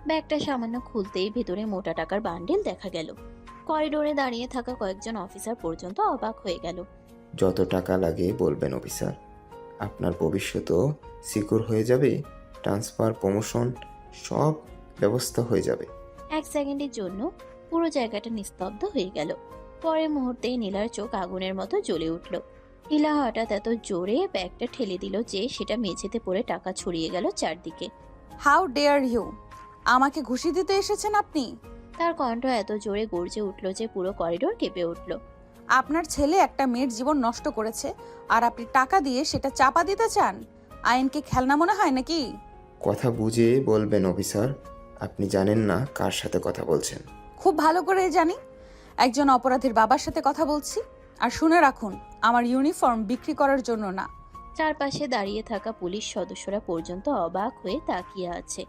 ব্যাগটা সামান্য খুলতেই ভেতরে মোটা টাকার বান্ডেল দেখা গেল। করিডোরে দাঁড়িয়ে থাকা কয়েকজন অফিসার পর্যন্ত অবাক হয়ে গেল। যত টাকা লাগে বলবেন অফিসার। আপনার ভবিষ্যতও সিকিউর হয়ে যাবে। ট্রান্সফার, প্রমোশন সব ব্যবস্থা হয়ে যাবে। এক সেকেন্ডের জন্য পুরো জায়গাটা নিস্তব্ধ হয়ে গেল। পরের মুহূর্তেই নীলার চোখ আগুনের মতো জ্বলে উঠল। নীলা হঠাৎ এত জোরে ব্যাগটা ঠেলে দিল যে সেটা মেঝেতে পড়ে টাকা ছড়িয়ে গেল চারদিকে। How dare you! আমাকে ঘুষি দিতে এসেছেন আপনি? তার কণ্ঠ এত জোরে গর্জে উঠল যে পুরো করিডোর কেঁপে উঠল। আপনার ছেলে একটা মেয়ের জীবন নষ্ট করেছে, আর আপনি টাকা দিয়ে সেটা চাপা দিতে চান? আইনকে খেলনা মনে হয় নাকি? কথা বুঝে বলবেন অফিসার। আপনি জানেন না কার সাথে কথা বলছেন। খুব ভালো করে জানি। একজন অপরাধীর বাবার সাথে কথা বলছি। আর শুনে রাখুন, আমার ইউনিফর্ম বিক্রি করার জন্য না। চারপাশে দাঁড়িয়ে থাকা পুলিশ সদস্যরা পর্যন্ত অবাক হয়ে তাকিয়ে আছে।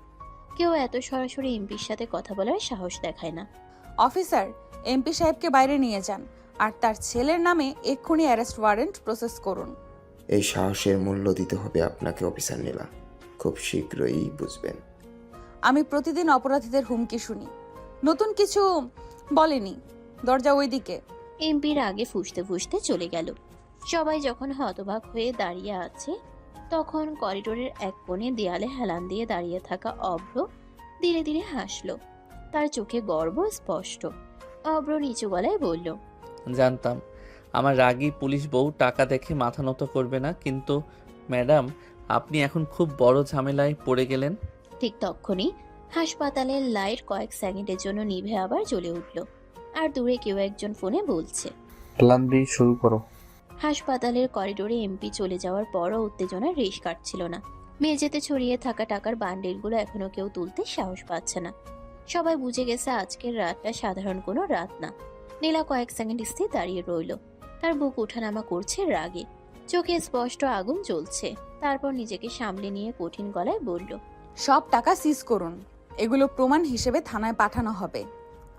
কেউ এত সরাসরি এমপির সাথে কথা বলার সাহস দেখায় না। অফিসার, এমপি সাহেবকে বাইরে নিয়ে যান আর তার ছেলের নামে এক্ষুনি অ্যারেস্ট ওয়ারেন্ট প্রসেস করুন। এই সাহসের মূল্য দিতে হবে আপনাকে অফিসার নীলা। খুব শীঘ্রই বুঝবেন। আমি প্রতিদিন অপরাধীদের হুমকি শুনি, নতুন কিছু বলেনি। দরজা ওইদিকে। এমপির আগে ফুঁসতে ফুঁসতে চলে গেল। সবাই যখন হতবাক হয়ে দাঁড়িয়ে আছে, তখন করিডোরের এক কোণে দেয়ালে হেলান দিয়ে দাঁড়িয়ে থাকা অভ্র ধীরে ধীরে হাসল। তার চোখে গর্ব স্পষ্ট। অভ্র নিচু গলায় বলল, জানতাম আমার রাগী পুলিশ বউ টাকা দেখে মাথা নত করবে না, কিন্তু ম্যাডাম আপনি এখন খুব বড় ঝামেলায় পড়ে গেলেন। ঠিক তক্ষুনি হাসপাতালের লাইট কয়েক সেকেন্ডের জন্য নিভে আবার জ্বলে উঠল। আর দূরে কেউ একজন ফোনে বলছে। প্ল্যান বি শুরু করো। হাসপাতালের করিডোরে এমপি চলে যাওয়ার পরও উত্তেজনার রেশ কাটছিল না। মেঝেতে ছড়িয়ে থাকা টাকার বান্ডেলগুলো এখনো কেউ তুলতে সাহস পাচ্ছে না। সবাই বুঝে গেছে আজকের রাতটা সাধারণ কোনো রাত না। নীলা কয়েক সেকেন্ড স্থির দাঁড়িয়ে রইল। তার বুক ওঠানামা করছে রাগে, চোখে স্পষ্ট আগুন জ্বলছে। তারপর নিজেকে সামলে নিয়ে কঠিন গলায় বলল, সব টাকা সিজ করুন। এগুলো প্রমাণ হিসেবে থানায় পাঠানো হবে।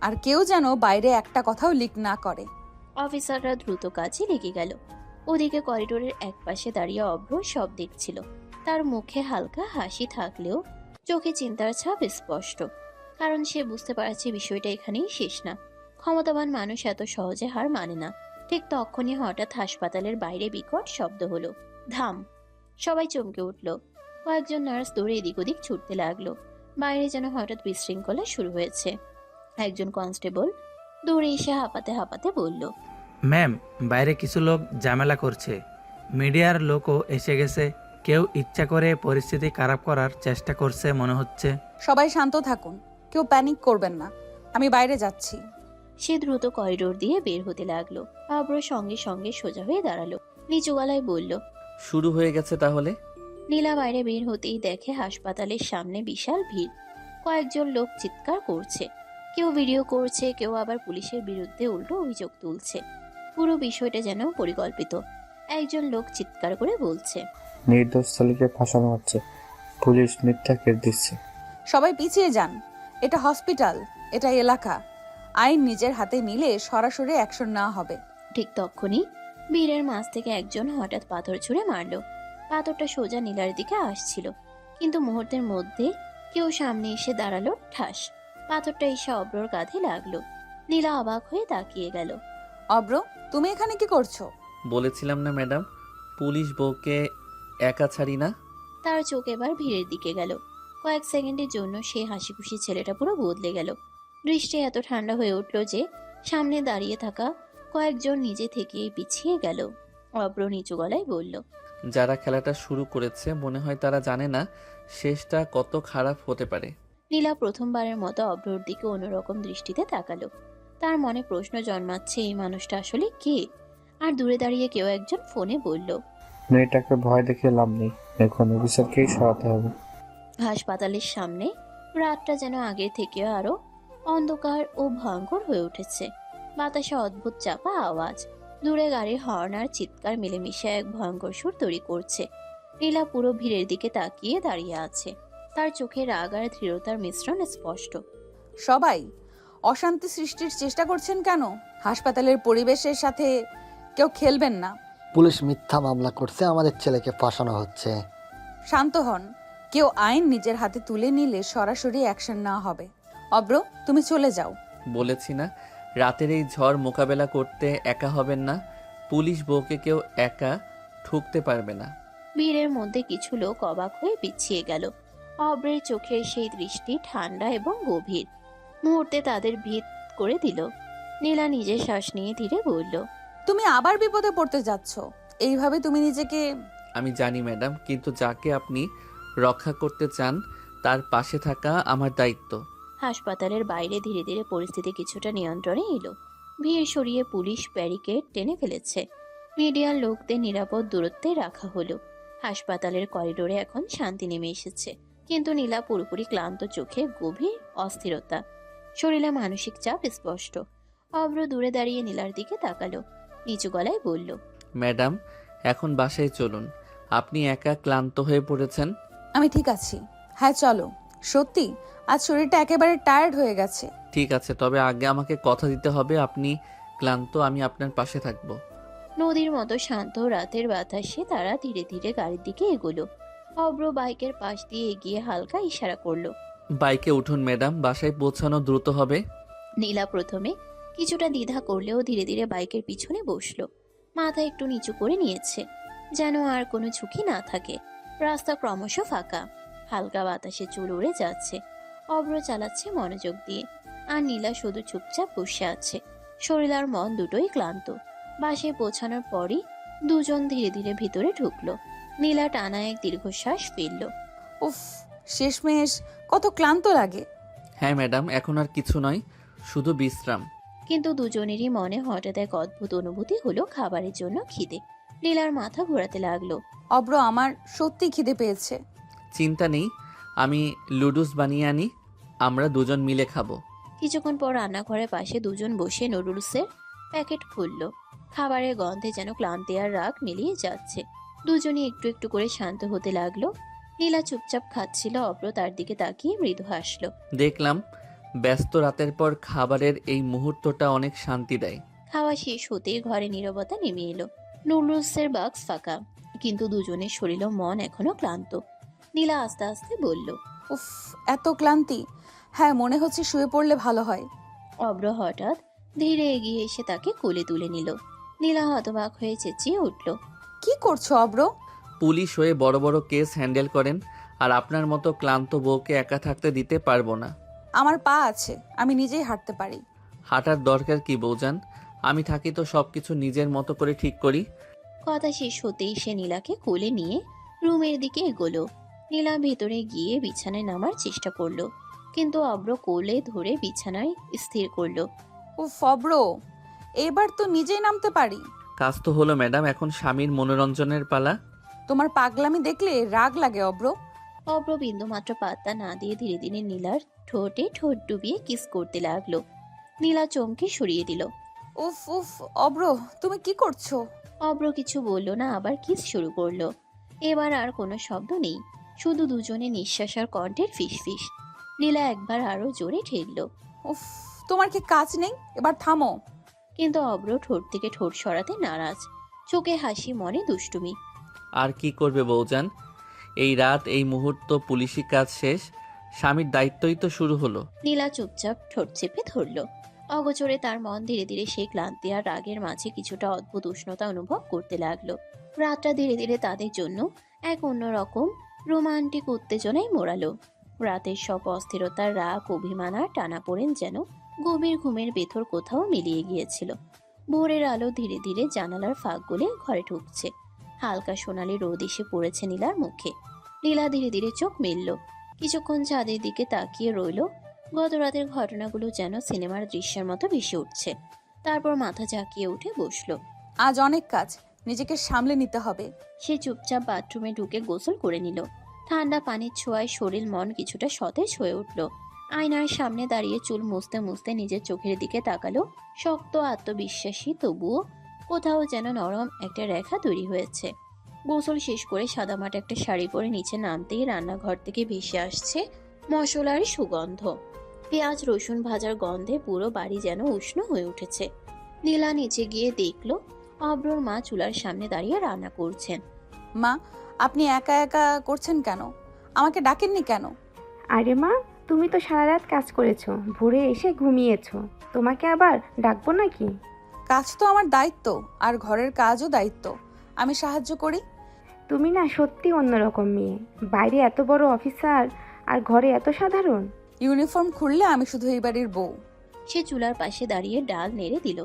আর কেউ যেন বাইরে একটা কথাও লিক না করে। অফিসাররা দ্রুত কাজে লেগে গেল। ওদিকে করিডোরের এক পাশে দাঁড়িয়ে অভ্র সব দেখছিল। তার মুখে হালকা হাসি থাকলেও চোখে চিন্তার ছাপ স্পষ্ট, কারণ সে বুঝতে পারছে বিষয়টা এখানেই শেষ না। ক্ষমতাবান মানুষ এত সহজে হার মানে না। ঠিক তখনই হঠাৎ হাসপাতালের বাইরে বিকট শব্দ হলো, ধাম! সবাই চমকে উঠল। কয়েকজন নার্স দৌড়ে এদিক ওদিক ছুটতে লাগলো। বাইরে যেন হঠাৎ বিশৃঙ্খলা শুরু হয়েছে। একজন কনস্টেবল দৌড়ে এসে হাঁপাতে হাঁপাতে বলল, ম্যাম, বাইরে কিছু লোক ঝামেলা করছে। মিডিয়ার লোকও এসে গেছে। কেউ ইচ্ছা করে পরিস্থিতি খারাপ করার চেষ্টা করছে মনে হচ্ছে। সবাই শান্ত থাকুন, কেউ প্যানিক করবেন না। আমি বাইরে যাচ্ছি। সে দ্রুত করিডোর দিয়ে বের হতে লাগলো। অব্র সঙ্গে সঙ্গে সোজা হয়ে দাঁড়ালো। নিচু গলায় বলল, শুরু হয়ে গেছে তাহলে? নীলা বাইরে বের হতেই দেখে হাসপাতালের সামনে বিশাল ভিড়। কয়েকজন লোক চিৎকার করছে, কেউ ভিডিও করছে, কেউ আবার পুলিশের বিরুদ্ধে উল্টো অভিযোগ তুলছে। পুরো বিষয়টা যেন পরিকল্পিত। একজন লোক চিৎকার করে বলছে, নির্দোষ ছেলেকে ফাঁসানো হচ্ছে, পুলিশ মিথ্যা কেস দিচ্ছে। সবাই পিছিয়ে যান। এটা হসপিটাল, এটা এলাকা। আইন নিজের হাতে নিলে সরাসরি অ্যাকশন নেওয়া হবে। ঠিক তখনই ভিড়ের মাঝ থেকে একজন হঠাৎ পাথর ছুঁড়ে মারলো। পাথরটা সোজা নীলার দিকে আসছিল, কিন্তু মুহূর্তের মধ্যে কেউ সামনে এসে দাঁড়ালো। ঠাস, পাথরটা এসে অব্রর কাঁধে লাগলো। নীলা অবাক হয়ে তাকিয়ে গেল। অব্র, তুমি এখানে কি করছো? বলেছিলাম না ম্যাডাম, পুলিশ বউকে একা ছাড়ি না। তার চোখ এবার ভিড়ের দিকে গেল। কয়েক সেকেন্ডের জন্য সেই হাসি খুশি ছেলেটা পুরো বদলে গেল। দৃষ্টি এত ঠান্ডা হয়ে উঠল যে সামনে দাঁড়িয়ে থাকা কয়েকজন নিজে থেকেই পিছিয়ে গেল। অব্র নিচু গলায় বলল, যারা খেলাটা শুরু করেছে মনে হয় তারা জানে না শেষটা কত খারাপ হতে পারে। নীলা প্রথমবারের মতো অব্রর দিকে অন্যরকম দৃষ্টিতে তাকালো। তার মনে প্রশ্ন জন্মাচ্ছে, এই মানুষটা আসলে কে? আর দূরে দাঁড়িয়ে কেউ একজন ফোনে বলল, মেয়েটাকে ভয় দেখিয়ে লাভ নেই, এখন অফিসারকেই সরাতে হবে। হাসপাতালের সামনে রাতটা যেন আগের থেকে আরো অন্ধকার ও ভয়ঙ্কর হয়ে উঠেছে। বাতাসে অদ্ভুত চাপা আওয়াজ, দূরে গাড়ির হর্ন আর চিৎকার মিলেমিশে এক ভয়ঙ্কর সুর তৈরি করছে। নীলা পুরো ভিড়ের দিকে তাকিয়ে দাঁড়িয়ে আছে। তার চোখে রাগ আর দৃঢ়তার মিশ্রণ স্পষ্ট। সবাই অশান্তি সৃষ্টির চেষ্টা করছেন কেন? হাসপাতালের পরিবেশের সাথে কেউ খেলবেন না। পুলিশ মিথ্যা মামলা করছে, আমাদের ছেলেকে ফাঁসানো হচ্ছে। শান্ত হন। কেউ আইন নিজের হাতে তুলে নিলে সরাসরি অ্যাকশন নেওয়া হবে। অব্র, তুমি চলে যাও। বলেছি না, রাতের এই ঝড় মোকাবেলা করতে একা হবেন না। পুলিশ বউকে কেউ একা ঠুকতে পারবে না। ভিড়ের মধ্যে কিছু লোক অবাক হয়ে পিছিয়ে গেল। অব্রের চোখের সেই দৃষ্টি ঠান্ডা এবং গভীর, মুহূর্তে তাদের ভীত করে দিল। নীলা নিজের শ্বাস নিয়ে ধীরে বলল, তুমি আবার বিপদে পড়তে যাচ্ছ। এইভাবে তুমি নিজেকে... আমি জানি ম্যাডাম, কিন্তু যাকে আপনি রক্ষা করতে চান তার পাশে থাকা আমার দায়িত্ব। হাসপাতালের বাইরে ধীরে ধীরে পরিস্থিতি কিছুটা নিয়ন্ত্রণে এলো। ভিড় সরিয়ে পুলিশ ব্যারিকেড টেনে ফেলেছে। মিডিয়ার লোকদের নিরাপদ দূরত্বে রাখা হলো। হাসপাতালের করিডোরে এখন শান্তি নেমে এসেছে, কিন্তু নীলা পুরোপুরি ক্লান্ত, চোখে গভীর অস্থিরতা, শরীরে মানসিক চাপ স্পষ্ট। অব্র দূরে দাঁড়িয়ে নীলার দিকে তাকালো, নিচু গলায় বলল, ম্যাডাম, এখন বাসায় চলুন। আপনি একা ক্লান্ত হয়ে পড়েছেন। আমি ঠিক আছি। হ্যাঁ চলো। সত্যি আজ শরীরটা একেবারে টায়ার্ড হয়ে গেছে। ঠিক আছে, তবে আগে আমাকে কথা দিতে হবে আপনি ক্লান্ত, আমি আপনার পাশে থাকব। নদীর মতো শান্ত রাতের বাতাসে তারা ধীরে ধীরে গাড়ির দিকে এগোলো। অব্র বাইকের পাশ দিয়ে এগিয়ে হালকা ইশারা করলো। বাইকে উঠুন ম্যাডাম, বাসায় পৌঁছানো দ্রুত হবে। নীলা প্রথমে কিছুটা দ্বিধা করলেও ধীরে ধীরে বাইকের পিছনে বসলো। মাথা একটু নিচু করে নিয়েছে, যেন আর কোনো ঝুঁকি না থাকে। রাস্তা ক্রমশ ফাঁকা, হালকা বাতাসে চুল উড়ে যাচ্ছে। অব্র চালাচ্ছে মনোযোগ দিয়ে, আর নীলা শুধু চুপচাপ বসে আছে। শরীর আর মন দুটোই ক্লান্ত। বাসে পৌঁছানোর পরই দুজন ধীরে ধীরে ভিতরে ঢুকলো। নীলা টানা এক দীর্ঘশ্বাস ফেলল। উফ, শেষমেশ কত ক্লান্ত লাগে। হ্যাঁ ম্যাডাম, এখন আর কিছু নয়, শুধু বিশ্রাম। কিন্তু দুজনেরই মনে হঠাৎ এক অদ্ভুত অনুভূতি হলো, খাবারের জন্য খিদে। নীলার মাথা ঘোরাতে লাগলো। অব্র, আমার সত্যি খিদে পেয়েছে। চিন্তা নেই, আমি লুডুস বানিয়ে আনি, আমরা দুজন মিলে খাবো। কিছুক্ষণ পর রান্নাঘরের পাশে দুজন বসে নুডলসের প্যাকেট খুললো। খাবারের গন্ধে যেন ক্লান্তি আর রাগ মিলিয়ে যাচ্ছে। দুজনই একটু একটু করে শান্ত হতে লাগলো। নীলা চুপচাপ খাচ্ছিল, অব্র তার দিকে তাকিয়ে মৃদু হাসলো। দেখলাম ব্যস্ত রাতের পর খাবারের এই মুহূর্তটা অনেক শান্তি দেয়। খাওয়া শেষ হতেই ঘরে নীরবতা নেমে এলো। নুডলসের বাক্স ফাঁকা, কিন্তু দুজনের শরীর ও মন এখনো ক্লান্ত। নীলা আস্তে আস্তে বলল, উফ, এত ক্লান্তি। হ্যাঁ, মনে হচ্ছে শুয়ে পড়লে ভালো হয়। অব্র হঠাৎ ধীরে এগিয়ে এসে তাকে কোলে তুলে নিল। নীলা হতবাক হয়ে চেঁচিয়ে উঠল, কি করছো অব্র? পুলিশ হয়ে বড় বড় কেস হ্যান্ডেল করেন, আর আপনার মতো ক্লান্ত বউকে একা থাকতে দিতে পারবো না। আমার পা আছে, আমি নিজেই হাঁটতে পারি। হাঁটার দরকার কি বউজান? আমি থাকি তো সবকিছু নিজের মতো করে ঠিক করি। কথা শেষ হতেই সে নীলাকে কোলে নিয়ে রুমের দিকে এগোলো। নীলা ভেতরে গিয়ে বিছানায় নামার চেষ্টা করলো, কিন্তু অব্র কোলে ধরে বিছানায় স্থির করলো। উফ অব্র, এবার তো নিজেই নামতে পারি। কাজ তো হলো ম্যাডাম, এখন স্বামীর মনোরঞ্জনের পালা। তোমার পাগলামি দেখলে রাগ লাগে অব্র। অব্র বিন্দুমাত্র পাত্তা না দিয়ে ধীরে ধীরে নীলার ঠোঁটে ঠোঁট ডুবিয়ে কিস করতে লাগলো। নীলা চমকে সরিয়ে দিল। উফ উফ অব্র, তুমি কি করছো? অব্র কিছু বলল না, আবার কিস শুরু করলো। এবার আর কোনো শব্দ নেই, শুধু দুজনে নিঃশ্বাস আর কণ্ঠের ফিসফিস। নীলা একবার আরো জোরে ঠেলল, উফ, তোমার কি কাজ নেই? এবার থামো। কিন্তু অব্র ঠোঁট থেকে ঠোঁট সরাতে নারাজ, চোখে হাসি, মনে দুষ্টুমি। আর কি করবে বউজান, এই রাত এই মুহূর্ত পুলিশি কাজ শেষ, স্বামীর দায়িত্বই তো শুরু হলো। নীলা চুপচাপ ঠোঁট চেপে ধরল। অগোচরে তার মন ধীরে ধীরে সেই ক্লান্তি আর রাগের মাঝে কিছুটা অদ্ভুত উষ্ণতা অনুভব করতে লাগলো। রাতটা ধীরে ধীরে তাদের জন্য এক অন্যরকম রোমান্টিক উত্তেজনায় মোড়ালো। রাতের সব অস্থিরতার, রাগ, অভিমান আর টানাপোড়েন যেন গভীর ঘুমের ভেতর কোথাও মিলিয়ে গিয়েছিল। ভোরের আলো ধীরে ধীরে জানালার ফাঁক গলে ঘরে ঢুকছে। হালকা সোনালি রোদ এসে পড়েছে নীলার মুখে। নীলা ধীরে ধীরে চোখ মেলল, কিছুক্ষণ চাঁদের দিকে তাকিয়ে রইল। গত রাতের ঘটনাগুলো যেন সিনেমার দৃশ্যের মতো ভেসে উঠছে। তারপর মাথা ঝাঁকিয়ে উঠে বসলো। আজ অনেক কাজ, নিজেকে সামলে নিতে হবে। সে চুপচাপ বাথরুমে ঢুকে গোসল করে নিল। ঠান্ডা পানির ছোঁয়ায় শরীর মন কিছুটা সতেজ হয়ে উঠল। আয়নার সামনে দাঁড়িয়ে চুল মুছতে মুছতে নিজের চোখের দিকে তাকালো। শক্ত, আত্মবিশ্বাসী, তবুও কোথাও যেন নরম একটা রেখা তৈরি হয়েছে। গোসল শেষ করে সাদামাটা একটা শাড়ি পরে নিচে নামতেই রান্নাঘর থেকে ভেসে আসছে মশলার সুগন্ধ। পেঁয়াজ রসুন ভাজার গন্ধে পুরো বাড়ি যেন উষ্ণ হয়ে উঠেছে। নীলা নিচে গিয়ে দেখলো অব্রর মা চুলার সামনে দাঁড়িয়ে রান্না করছেন। মা, আপনি একা একা করছেন কেন? আমাকে ডাকেননি কেন? আরে মা, তুমি তো সারা রাত কাজ করেছো, ভোরে এসে ঘুমিয়েছো, তোমাকে আবার ডাকবো নাকি? কাজ তো আমার দায়িত্ব, আর ঘরের কাজও দায়িত্ব। আমি সাহায্য করি। তুমি না সত্যি অন্যরকম মেয়ে, বাইরে এত বড় অফিসার আর ঘরে এত সাধারণ। ইউনিফর্ম খুললে আমি শুধু এই বাড়ির বউ। সে চুলার পাশে দাঁড়িয়ে ডাল নেড়ে দিল,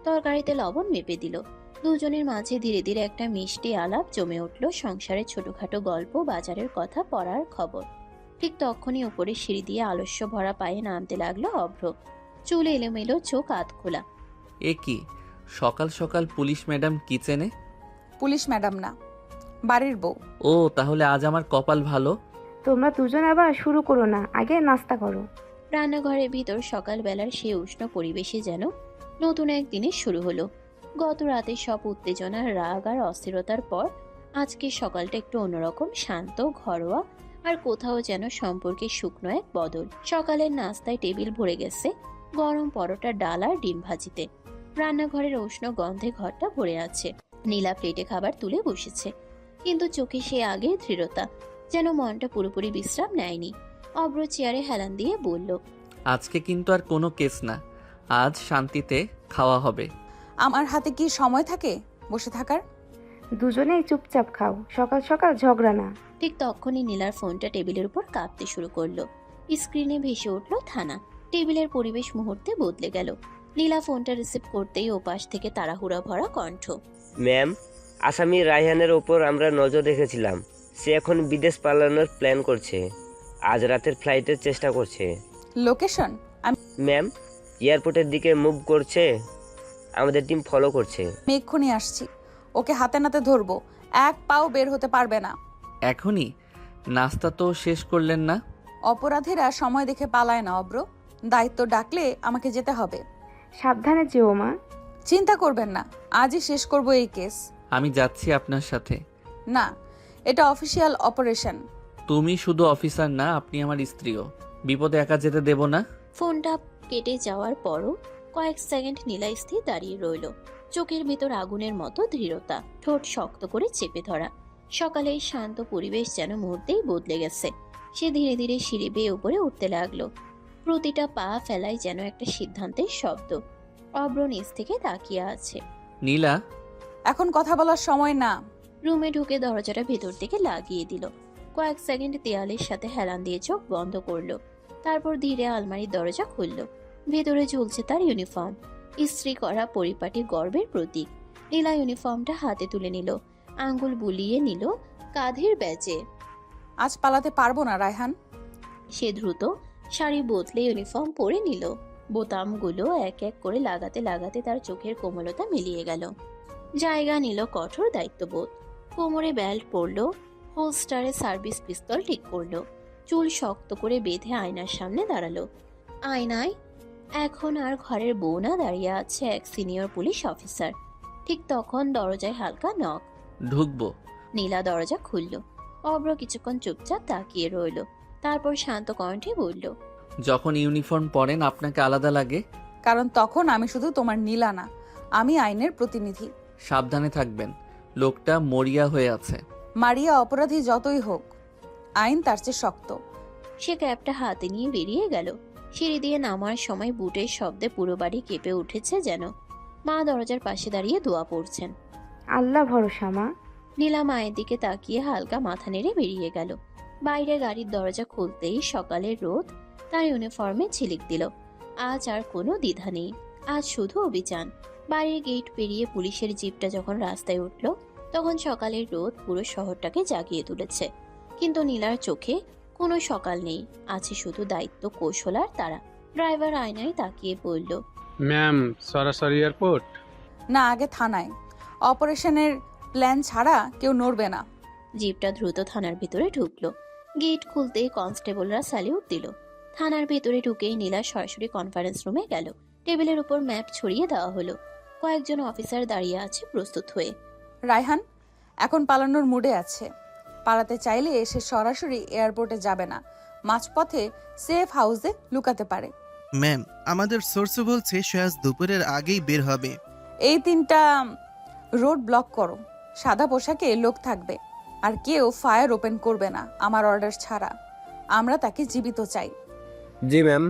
তরকারিতে লবণ মেপে দিল। দুজনের মাঝে ধীরে ধীরে একটা মিষ্টি আলাপ জমে উঠল। সংসারের ছোটখাটো গল্প, বাজারের কথা, পড়ার খবর। ঠিক তখনই উপরে সিঁড়ি দিয়ে আলস্য ভরা পায়ে নামতে লাগলো অভ্র। চুল এলোমেলো, চোখ আধ খোলা। এ কি সকাল সকাল পুলিশ ম্যাডাম কিচেনে? পুলিশ ম্যাডাম না, বাড়ির বউ। ও, তাহলে আজ আমার কপাল ভালো। তোমরা দুজন আবার শুরু করো না, আগে নাস্তা করো। রান্নাঘরের ভিতর সকালবেলার সেই উষ্ণ পরিবেশে যেন নতুন এক দিনের শুরু হলো। গত রাতে সব উত্তেজনা, রাগ আর অস্থিরতার পর আজকে সকালটা একটু অন্যরকম, শান্ত, ঘরোয়া, আর কোথাও যেন সম্পর্কে শুকনো এক বদল। সকালের নাস্তায় টেবিল ভরে গেছে গরম পরোটা, ডাল আর ডিম ভাজিতে। রান্নাঘরের উষ্ণ গন্ধে ঘরটা ভরে আছে। নীলা প্লেটে খাবার তুলে বসেছে, কিন্তু চোখে সে আগের দৃঢ়তা, যেন মনটা পুরোপুরি বিশ্রাম নেয়নি। অব্র চেয়ারে হেলান দিয়ে বলল, আজকে কিন্তু আর কোনো কেস না, আজ শান্তিতে খাওয়া হবে। আমার হাতে কি সময় থাকে বসে থাকার? দুজনেই চুপচাপ খাও, সকাল সকাল ঝগড়া না। ঠিক তখনই নীলার ফোনটা টেবিলের উপর কাঁপতে শুরু করলো। স্ক্রিনে ভেসে উঠল থানা। টেবিলের পরিবেশ মুহূর্তে বদলে গেল। নীলা ফোনটা রিসিভ করতেই ওপাশ থেকে তাড়াহুড়া ভরা কণ্ঠ, ম্যাম, আসামি রায়হানের ওপর আমরা নজর রেখেছিলাম। সে এখন বিদেশ পালানোর প্ল্যান করছে, আজ রাতের ফ্লাইটের চেষ্টা করছে। লোকেশন? ম্যাম, এয়ারপোর্টের দিকে মুভ করছে, আমাদের টিম ফলো করছে। আমি এক্ষুনি আসছি, ওকে হাতে নাতে ধরবো, এক পাও বের হতে পারবে না। এখনই? নাস্তা তো শেষ করলেন না? অপরাধীরা সময় দেখে পালায় না অব্র, দায়িত্ব ডাকলে আমাকে যেতে হবে। সাবধানে যেও মা। চিন্তা করবেন না, আজই শেষ করব এই কেস। আমি যাচ্ছি আপনার সাথে। না, এটা অফিসিয়াল অপারেশন। তুমি শুধু অফিসার না, আপনি আমার স্ত্রীও। বিপদে একা যেতে দেব না। ফোনটা কেটে যাওয়ার পরও কয়েক সেকেন্ড নীলা স্থির দাঁড়িয়ে রইল। চোখের ভেতর আগুনের মতো দৃঢ়তা, ঠোঁট শক্ত করে চেপে ধরা। সকালের শান্ত পরিবেশ যেন মুহূর্তেই বদলে গেছে। সে ধীরে ধীরে সিঁড়ি বেয়ে উপরে উঠতে লাগলো। প্রতিটা পা ফেলায় যেন একটা সিদ্ধান্তের শব্দ। অব্র নিচ থেকে তাকিয়ে আছে। নীলা, এখন কথা বলার সময় না। রুমে ঢুকে দরজাটা ভেতর থেকে লাগিয়ে দিল। কয়েক সেকেন্ড দেয়ালের সাথে হেলান দিয়ে চোখ বন্ধ করলো। তারপর ধীরে আলমারির দরজা খুলল। ভেতরে ঝুলছে তার ইউনিফর্ম, ইস্ত্রি করা, পরিপাটি, গর্বের প্রতীক। নীলা ইউনিফর্মটা হাতে তুলে নিল, আঙ্গুল বুলিয়ে নিল কাঁধের ব্যাজে। আজ পালাতে পারবো না রায়হান। সে দ্রুত শাড়ি বদলে ইউনিফর্ম পরে নিল। বোতামগুলো এক এক করে লাগাতে লাগাতে তার চোখের কোমলতা মিলিয়ে গেল। জায়গা নিল কঠোর দায়িত্ববোধ। কোমরে বেল্ট পরলো, হোলস্টারে সার্ভিস পিস্তল ঠিক করলো। চুল শক্ত করে বেঁধে আয়নার সামনে দাঁড়ালো। আয়নায় এখন আর ঘরের বউ না, দাঁড়িয়ে আছে এক সিনিয়র পুলিশ অফিসার। ঠিক তখন দরজায় হালকা নক। ঢুকবো? নীলা দরজা খুলল। অব্র কিছুক্ষণ চুপচাপ তাকিয়ে রইল। তারপর শান্ত কণ্ঠে বলল, যখন ইউনিফর্ম পরেন আপনাকে আলাদা লাগে। কারণ তখন আমি শুধু তোমার নীলা না, আমি আইনের প্রতিনিধি। সাবধানে থাকবেন, লোকটা মরিয়া হয়ে আছে। মারিয়া অপরাধী যতই হোক, আইন তার চেয়ে শক্ত। সে ক্যাবটা হাতে নিয়ে বেরিয়ে গেল। সিঁড়ি দিয়ে নামার সময় বুটের শব্দে পুরো বাড়ি কেঁপে উঠেছে যেন। মা দরজার পাশে দাঁড়িয়ে দোয়া পড়ছেন। আল্লাহ ভরসা মা। নীলা মায়ের দিকে তাকিয়ে হালকা মাথা নেড়ে বেরিয়ে গেল। বাইরে গাড়ির দরজা খুলতেই সকালের রোদ তার ইউনিফর্মে ঝিলিক দিল। আজ আর কোনো দ্বিধা নেই, আজ শুধু অভিযান। বাড়ির গেট পেরিয়ে পুলিশের জিপটা যখন রাস্তায় উঠল, তখন সকালের রোদ পুরো শহরটাকে জাগিয়ে তুলেছে। কিন্তু নীলার চোখে কোনো সকাল নেই, আছে শুধু দায়িত্ব, কৌশল আর তারা। ড্রাইভার আয়নায় তাকিয়ে বলল, ম্যাম, সরাসরি এয়ারপোর্ট? না, আগে থানায়। অপারেশনের প্ল্যান ছাড়া কেউ নড়বে না। জিপটা দ্রুত থানার ভিতরে ঢুকলো। গেট খুলতেই কনস্টেবলরা স্যালিউট দিল। থানার ভেতরে ঢুকেই নীলা সরাসরি কনফারেন্স রুমে গেল। টেবিলের উপর ম্যাপ ছড়িয়ে দেওয়া হলো। কয়েকজন অফিসার দাঁড়িয়ে আছে প্রস্তুত হয়ে। রায়হান এখন পালানোর মুডে আছে। পালাতে চাইলে সে সরাসরি এয়ারপোর্টে যাবে না, মাঝপথে সেফ হাউসে লুকাতে পারে। ম্যাম, আমাদের সোর্স বলছে সে আজ দুপুরের আগেই বের হবে। এই 3টা রোড ব্লক করো। সাদা পোশাকে লোক থাকবে, আর কেউ ফায়ার ওপেন করবে না আমার অর্ডার ছাড়া। আমরা তাকে জীবিত চাই। জি ম্যাম।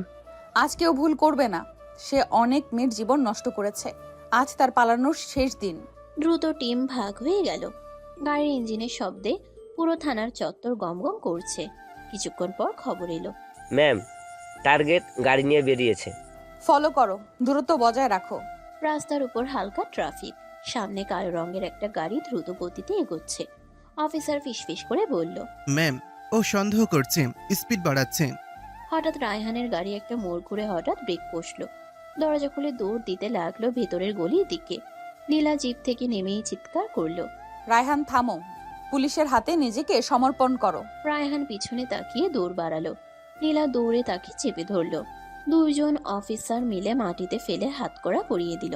আজ কেউ ভুল করবে না। সে অনেক মেয়ের জীবন নষ্ট করেছে। আজ তার পালানোর শেষ দিন। দ্রুত টিম ভাগ হয়ে গেল। গাড়ির ইঞ্জিনের শব্দে পুরো থানার চত্বর গমগম করছে। কিছুক্ষণ পর খবর এলো, ম্যাম, টার্গেট গাড়ি নিয়ে বেরিয়েছে। ফলো করো, দূরত্ব বজায় রাখো। রাস্তার উপর হালকা ট্রাফিক। সামনে কালো রঙের একটা গাড়ি দ্রুত গতিতে এগোচ্ছে। অফিসার ফিসফিস করে বলল, ম্যাম, ও সন্দেহ করছে, স্পিড বাড়াচ্ছে। হঠাৎ রায়হানের গাড়ি একটা মোড় ঘুরে হঠাৎ ব্রেক কষলো। দরজা খুলে দৌড় দিতে লাগলো ভেতরের গলির দিকে। নীলা জিপ থেকে নেমেই চিৎকার করলো, রায়হান থামো, পুলিশের হাতে নিজেকে সমর্পণ করো। রায়হান পিছনে তাকিয়ে দৌড় বাড়ালো। নীলা দৌড়ে তাকে চেপে ধরলো। দুইজন অফিসার মিলে মাটিতে ফেলে হাতকড়া পরিয়ে দিল।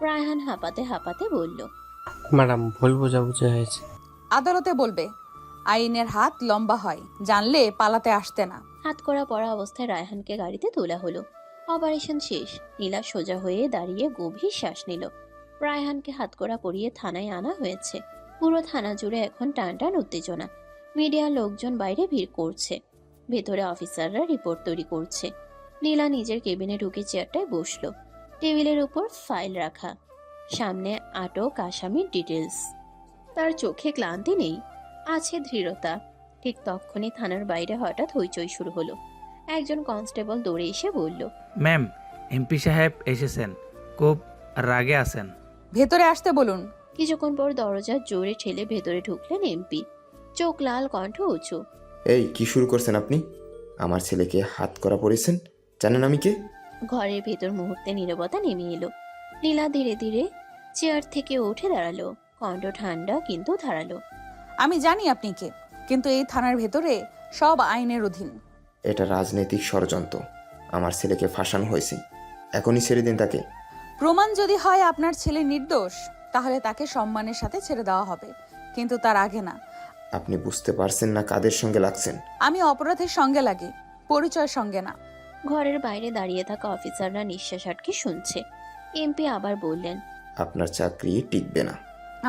রায়হান হাঁপাতে হাঁপাতে বলল, ম্যাডাম, ভুল বোঝাবুঝি হয়েছে। আদালতে বলবে আইনের হাত লম্বা হয়, জানলে পালাতে আসতে না। হাতকড়া পরা অবস্থায় রায়হানকে গাড়িতে তোলা হলো। অপারেশন শেষ। নীলা সোজা হয়ে দাঁড়িয়ে গভীর শ্বাস নিল। রায়হানকে হাতকড়া পরিয়ে থানায় আনা হয়েছে। পুরো থানা জুড়ে এখন টানটান উত্তেজনা। মিডিয়ার লোকজন বাইরে ভিড় করছে। ভেতরে অফিসাররা রিপোর্ট তৈরি করছে। নীলা নিজের কেবিনে ঢুকে চেয়ারটায় বসলো। টেবিলের উপর ফাইল রাখা, সামনে আটক আসামির ডিটেলস। তার চোখে ক্লান্তি নেই, আছে দৃঢ়তা। ঠিক তখনই থানার বাইরে হঠাৎ হইচই শুরু হলো। একজন কনস্টেবল দৌড়ে এসে বলল, ম্যাম, এমপি সাহেব এসেছেন, খুব রাগে আছেন। ভেতরে আসতে বলুন। কিছুক্ষণ পর দরজা জোরে ঠেলে ভেতরে ঢুকলেন এমপি। চোখ লাল, কণ্ঠ উঁচু। এই কি শুরু করছেন আপনি? আমার ছেলেকে হাত করা পড়েছেন, জানেন আমি কে? ঘরের ভেতর মুহূর্তে নীরবতা নেমে এলো। নীলা ধীরে ধীরে চেয়ার থেকে উঠে দাঁড়ালো, কণ্ঠ ঠান্ডা কিন্তু ধারালো। আমি জানি আপনি কে, কিন্তু এই থানার ভেতরে সব আইনের অধীন। এটা রাজনৈতিক ষড়যন্ত্র। আমার ছেলেকে ফাঁসানো হয়েছে, এখনই ছেড়ে দিন তাকে। প্রমাণ যদি হয় আপনার ছেলে নির্দোষ, তাহলে তাকে সম্মানের সাথে ছেড়ে দেওয়া হবে, কিন্তু তার আগে না। আপনি বুঝতে পারছেন না কাদের সঙ্গে লাগছেন? আমি অপরাধের সঙ্গে লাগি, পরিচয়ের সঙ্গে না। ঘরের বাইরে দাঁড়িয়ে থাকা অফিসাররা নিঃশ্বাস আটকে শুনছে। এমপি আবার বললেন, আপনার চাকরি টিকবে না।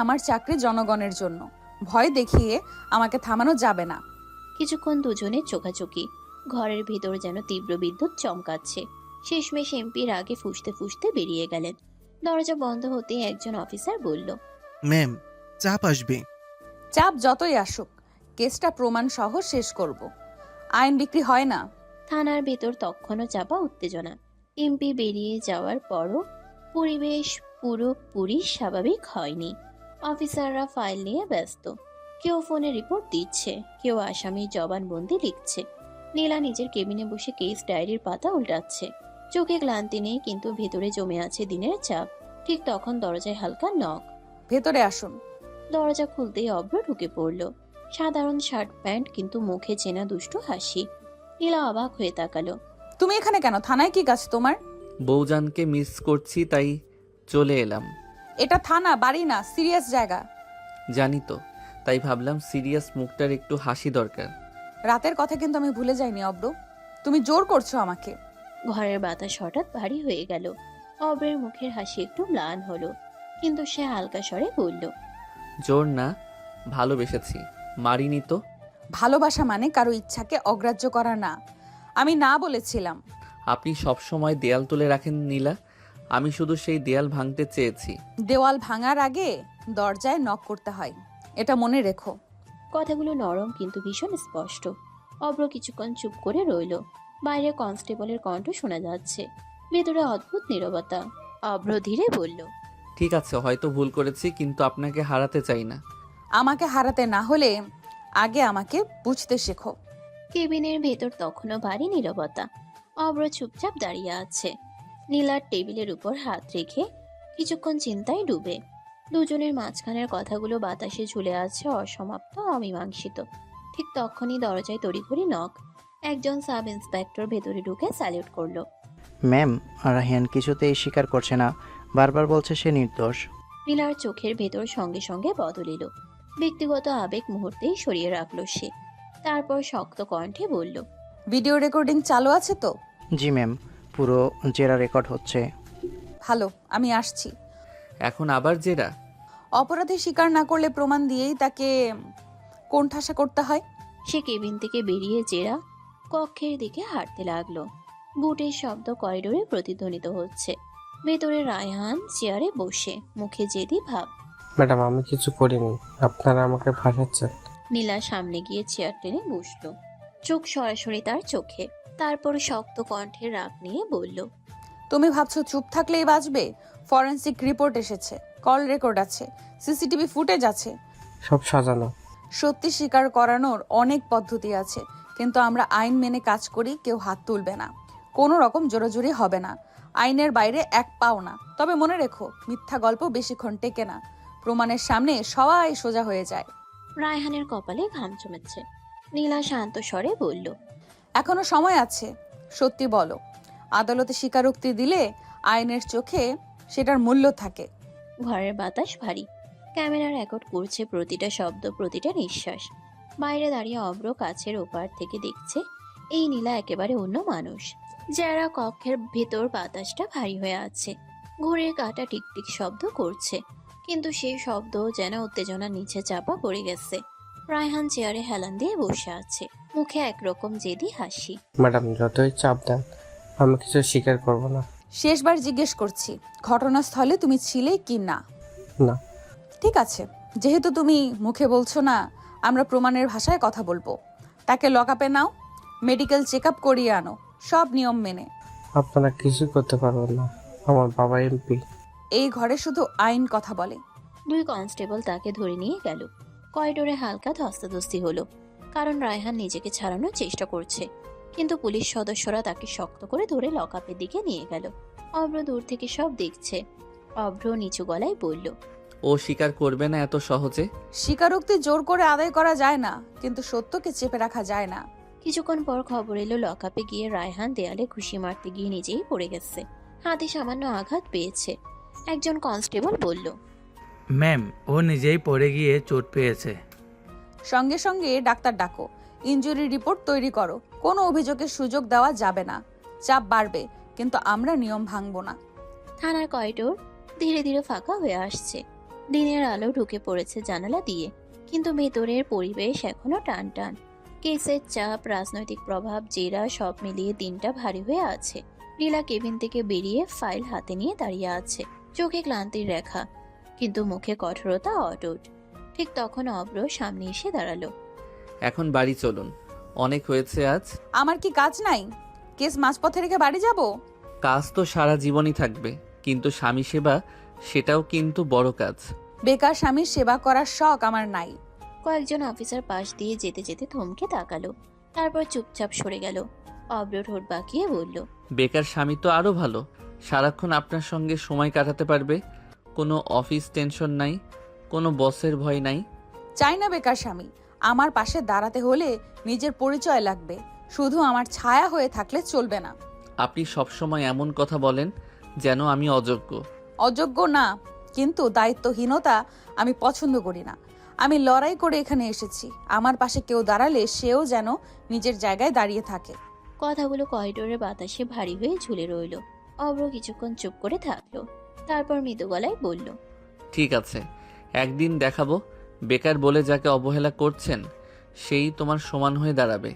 আমার চাকরি জনগণের জন্য। ভয় দেখিয়ে আমাকে থামানো যাবে না। কিছুক্ষণ দুজনে চোখাচোখি। ঘরের ভিতর যেন তীব্র বিদ্যুৎ চমকাচ্ছে। শেষমেশ এমপির আগে ফুঁসতে ফুঁসতে বেরিয়ে গেলেন। দরজা বন্ধ হতেই একজন অফিসার বলল, ম্যাম, চাপ আসবে। চাপ যতই আসুক, কেসটা প্রমাণ সহ শেষ করব। আইন বিক্রি হয় না। থানার ভেতর তখনও চাপা উত্তেজনা। এমপি বেরিয়ে যাওয়ার পরও পরিবেশ পুরোপুরি স্বাভাবিক হয়নি। অফিসাররা ফাইল নিয়ে ব্যস্ত। কেউ ফোনে রিপোর্ট দিচ্ছে, কেউ আসামির জবানবন্দি লিখছে। নীলা নিজের কেবিনে বসে কেস ডায়েরির পাতা উল্টাচ্ছে। চোখে ক্লান্তি নেই, কিন্তু ভেতরে জমে আছে দিনের চাপ। ঠিক তখন দরজায় হালকা নক। ভেতরে আসুন। দরজা খুলতেই অভ্র ঢুকে পড়ল। সাধারণ শার্ট প্যান্ট, কিন্তু মুখে চেনা দুষ্টু হাসি। নীলা অবাক হয়ে তাকালো। তুমি এখানে কেন? থানায় কি কাজ তোমার? বউজানকে মিস করছি, তাই চলে এলাম। এটা থানা, বাড়ি না, সিরিয়াস জায়গা। জানি তো, তাই ভাবলাম সিরিয়াস মুখটার একটু হাসি দরকার। রাতের কথা কিন্তু আমি ভুলে যাইনি অব্র। তুমি জোর করছো আমাকে। ঘরের বাতাস হঠাৎ ভারী হয়ে গেল। অব্রের মুখের হাসি একটু ম্লান হলো, কিন্তু সে হালকা স্বরে বলল, জোর না, ভালোবেসেছি, মারিনি তো। ভালোবাসা মানে কারো ইচ্ছাকে অগ্রাহ্য করা না। আমি না বলেছিলাম। আপনি সব সময় দেয়াল তুলে রাখেন নীলা, আমি শুধু সেই দেয়াল ভাঙতে চেয়েছি। দেওয়াল ভাঙার আগে দরজায় নক করতে হয়, এটা মনে রেখো। কথাগুলো নরম কিন্তু ভীষণ স্পষ্ট। অব্র কিছুক্ষণ চুপ করে রইল। বাইরে কনস্টেবলের কণ্ঠ শোনা যাচ্ছে, ভেতরে অদ্ভুত নীরবতা। অব্র ধীরে বলল, ঠিক আছে, হয়তো ভুল করেছি, কিন্তু আপনাকে হারাতে চাই না। আমাকে হারাতে না হলে আগে আমাকে বুঝতে শেখো। কেবিনের ভেতর তখনও ভারী নীরবতা। অব্র চুপচাপ দাঁড়িয়ে আছে, নীলার টেবিলের উপর হাত রেখে কিছুক্ষণ চিন্তায় ডুবে। দুজনের মাঝখানের কথাগুলো বাতাসে ঝুলে আছে, অসমাপ্ত, অমীমাংসিত। ঠিক তখনই দরজায় তড়িঘড়ি নক। একজন সাব ইন্সপেক্টর ভেতরে ঢুকে স্যালিউট করলো। ম্যাম, রাহিয়ান কিছুতেই স্বীকার করছে না, বারবার বলছে সে নির্দোষ। নীলার চোখের ভেতর সঙ্গে সঙ্গে বদল এলো। ব্যক্তিগত আবেগ মুহূর্তেই সরিয়ে রাখলো সে। তারপর শক্ত কণ্ঠে বলল, ভিডিও রেকর্ডিং চালু আছে তো? জি ম্যাম, পুরো জেরা রেকর্ড হচ্ছে। ভালো, আমি আসছি। এখন আবার জেরা? অপরাধী স্বীকার না করলে প্রমাণ দিয়েই তাকে কোণঠাসা করতে হয়। সে কেবিন থেকে বেরিয়ে জেরা কক্ষের দিকে হাঁটতে লাগলো। বুটের শব্দ করিডোরে প্রতিধ্বনিত হচ্ছে। ভেতরে রায়হান চেয়ারে বসে, মুখে জেদি ভাব। ম্যাডাম, আমি কিছু করিনি, আপনারা আমাকে ফাঁসাচ্ছেন। নীলা সামনে গিয়ে চেয়ার টেনে বসলো, চোখ সরাসরি তার চোখে। তারপর শক্ত কণ্ঠে রাগ নিয়ে বলল, তুমি ভাবছো চুপ থাকলেই বাঁচবে? ফরেনসিক রিপোর্ট এসেছে, কল রেকর্ড আছে, সিসিটিভি ফুটেজ আছে। সব সাজানো। সত্যি স্বীকার করানোর অনেক পদ্ধতি আছে, কিন্তু আমরা আইন মেনে কাজ করি, কেউ হাত তুলবে না, কোনো রকম জোরাজুরি হবে না, আইনের বাইরে এক পাও না। তবে মনে রেখো, মিথ্যা গল্প বেশিক্ষণ টেকে না, প্রমাণের সামনে সবাই সোজা হয়ে যায়। রায়হানের কপালে ঘাম জমেছে। নীলা শান্ত স্বরে বলল, এখনো সময় আছে, সত্যি বলো। আদালতে স্বীকারোক্তি দিলে আইনের চোখে সেটার মূল্য থাকে। ঘরের বাতাস ভারী, ক্যামেরা রেকর্ড করছে প্রতিটা শব্দ, প্রতিটা নিঃশ্বাস। বাইরে দাঁড়িয়ে অব্র কাছের ওপার থেকে দেখছে এই নীলা একেবারে অন্য মানুষ। যারা কক্ষের ভেতর বাতাসটা ভারী হয়ে আছে, ঘুড়ির কাঁটা টিকটিক শব্দ করছে, কিন্তু সেই শব্দ যেন উত্তেজনা নিচে চাপা পড়ে গেছে। রায়হান চেয়ারে হেলান দিয়ে বসে আছে, মুখে একরকম জেদি হাসি। ম্যাডাম, যতই চাপ দেন, আমি কিছু স্বীকার করব না। শেষবার জিজ্ঞেস করছি, ঘটনাস্থলে তুমি ছিলে কি না? না। ঠিক আছে, যেহেতু তুমি মুখে বলছো না, আমরা প্রমাণের ভাষায় কথা বলবো। তাকে লকআপে নাও, মেডিকেল চেক আপ করিয়ে আনো, সব নিয়ম মেনে। আপনারা কিছু করতে পারবেন না, আমার বাবা এমপি। এই ঘরে শুধু আইন কথা বলে। দুই কনস্টেবল তাকে ধরে নিয়ে গেল। করিডোরে হালকা ধস্তাধস্তি হলো, কারণ রায়হান নিজেকে ছাড়ানোর চেষ্টা করছে, কিন্তু পুলিশ সদস্যরা তাকে শক্ত করে ধরে লকআপের দিকে নিয়ে গেল। অব্র দূর থেকে সব দেখছে। অব্র নিচু গলায় বলল, ও স্বীকার করবে না এত সহজে। স্বীকারোক্তি জোর করে আদায় করা যায় না, কিন্তু সত্যকে চেপে রাখা যায় না। কিছুক্ষণ পর খবর এলো লকআপে গিয়ে রায়হান দেয়ালে ঘুষি মারতে গিয়ে নিজেই পড়ে গেছে, হাতে সামান্য আঘাত পেয়েছে। একজন কনস্টেবল বলল, ম্যাম, ও নিজেই পড়ে গিয়ে চোট পেয়েছে। সঙ্গে সঙ্গে ডাক্তার ডাকো, ইনজুরি রিপোর্ট তৈরি করো। কোনো অভিযোগের সুযোগ দেওয়া যাবে না। চাপ বাড়বে, কিন্তু আমরা নিয়ম ভাঙবো না। থানার করিডোর ধীরে ধীরে ফাঁকা হয়ে আসছে। দিনের আলো ঢুকে পড়েছে জানালা দিয়ে, কিন্তু ভেতরের পরিবেশ এখনো টান টান। কেসের চাপ, রাজনৈতিক প্রভাব, জেরা, সব মিলিয়ে দিনটা ভারী হয়ে আছে। নীলা কেবিন থেকে বেরিয়ে ফাইল হাতে নিয়ে দাঁড়িয়ে আছে, চোখে ক্লান্তির রেখা, কিন্তু মুখে কঠোরতা অটুট। ঠিক তখন অব্র সামনে এসে দাঁড়ালো। এখন বাড়ি চলুন, অনেক হয়েছে আজ। আমার কি কাজ নাই? কেস মাঝপথে রেখে বাড়ি যাব? কাজ তো সারা জীবনই থাকবে, কিন্তু স্বামী সেবা সেটাও কিন্তু বড় কাজ। বেকার স্বামীর সেবা করার শখ আমার নাই। কয়েকজন অফিসার পাশ দিয়ে যেতে যেতে থমকে তাকালো, তারপর চুপচাপ সরে গেল। অব্র ঠোঁট বাঁকিয়ে বলল, বেকার স্বামী তো আরো ভালো, সারাক্ষণ আপনার সঙ্গে সময় কাটাতে পারবে, কোনো অফিস টেনশন নাই, কোনো বসের ভয় নাই। চাই না বেকার স্বামী। আমার পাশে দাঁড়াতে হলে নিজের পরিচয় লাগবে, শুধু আমার ছায়া হয়ে থাকলে চলবে না। আপনি সবসময় এমন কথা বলেন যেন আমি অযোগ্য। অযোগ্য না, কিন্তু দায়িত্বহীনতা আমি পছন্দ করি না। আমি লড়াই করে এখানে এসেছি। আমার পাশে কেউ দাঁড়ালে সেও যেন নিজের জায়গায় দাঁড়িয়ে থাকে। কথাগুলো করিডোরের বাতাসে ভারী হয়ে ঝুলে রইল। অব্র কিছুক্ষণ চুপ করে থাকলো, তারপর মৃদু গলায় বলল, ঠিক আছে, একদিন দেখাবো বেকার বলে যাকে অবহেলা করছেন সেই তোমার সমান হয়ে দাঁড়াবে।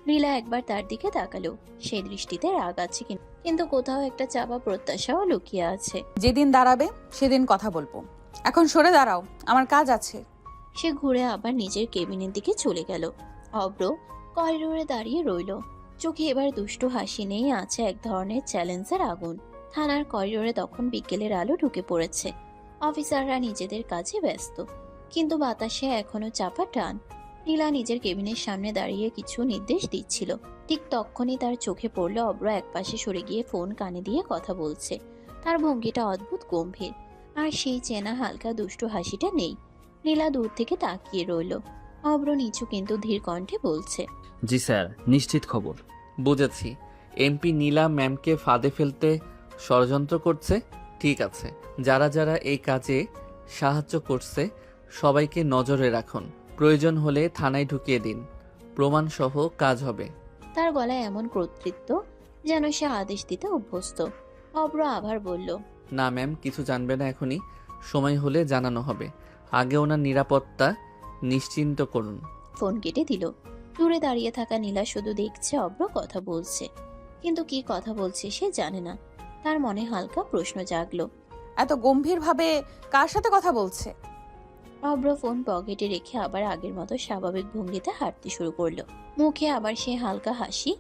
নীলা একবার তার দিকে তাকালো। সেই দৃষ্টিতে রাগ আছে কিন্তু কোথাও একটা চাপা প্রত্যাশাও লুকিয়ে আছে। যেদিন দাঁড়াবে সেদিন কথা বলবো, এখন সরে দাঁড়াও, আমার কাজ আছে। সে ঘুরে আবার নিজের কেবিনের দিকে চলে গেল। অব্র করিডোরে দাঁড়িয়ে রইল, চোখে এবার দুষ্টু হাসি নেই, আছে এক ধরনের চ্যালেঞ্জের আগুন। থানার করিডোরে তখন বিকেলের আলো ঢুকে পড়েছে। অফিসাররা নিজেদের কাজে ব্যস্ত, কিন্তু বাতাসে এখনো চাপা টান। নীলা নিজের কেবিনের সামনে দাঁড়িয়ে কিছু নির্দেশ দিচ্ছিল। ঠিক তখনই তার চোখে পড়ল অব্র একপাশে সরে গিয়ে ফোন কানে দিয়ে কথা বলছে। তার ভঙ্গিটা অদ্ভুত গম্ভীর, আর সেই চেনা হালকা দুষ্টু হাসিটা নেই। নীলা দূর থেকে তাকিয়ে রইল। অব্র নিচু কিন্তু ধীর কণ্ঠে বলছে, জি স্যার, নিশ্চিত খবর। বুঝেছি, এমপি নীলা ম্যামকে ফাঁদে ফেলতে ষড়যন্ত্র করছে। ঠিক আছে, যারা যারা এই কাজে সাহায্য করছে সবাইকে নজরে রাখুন, প্রয়োজন হলে থানায় ঢুকিয়ে দিন, প্রমাণসহ কাজ হবে। তার গলায় এমন কর্তৃত্ব যেন সে আদেশ দিতে অভ্যস্ত। অব্র আবার বলল, না ম্যাম, কিছু জানবে না এখনই, সময় হলে জানানো হবে। আগে ওনার নিরাপত্তা নিশ্চিন্ত করুন। ফোন কেটে দিল। দূরে দাঁড়িয়ে থাকা নীলা শুধু দেখছে অব্র কথা বলছে, কিন্তু কি কথা বলছে সে জানে না। তার মনে হালকা প্রশ্ন জাগলো। এত গম্ভীরভাবে কার সাথে কথা বলছে? অব্র ফোন পকেটে রেখে আবার আগের মতো স্বাভাবিক ভঙ্গিতে হাঁটতে শুরু করলো। মুখে আবার সে হালকা হাসি,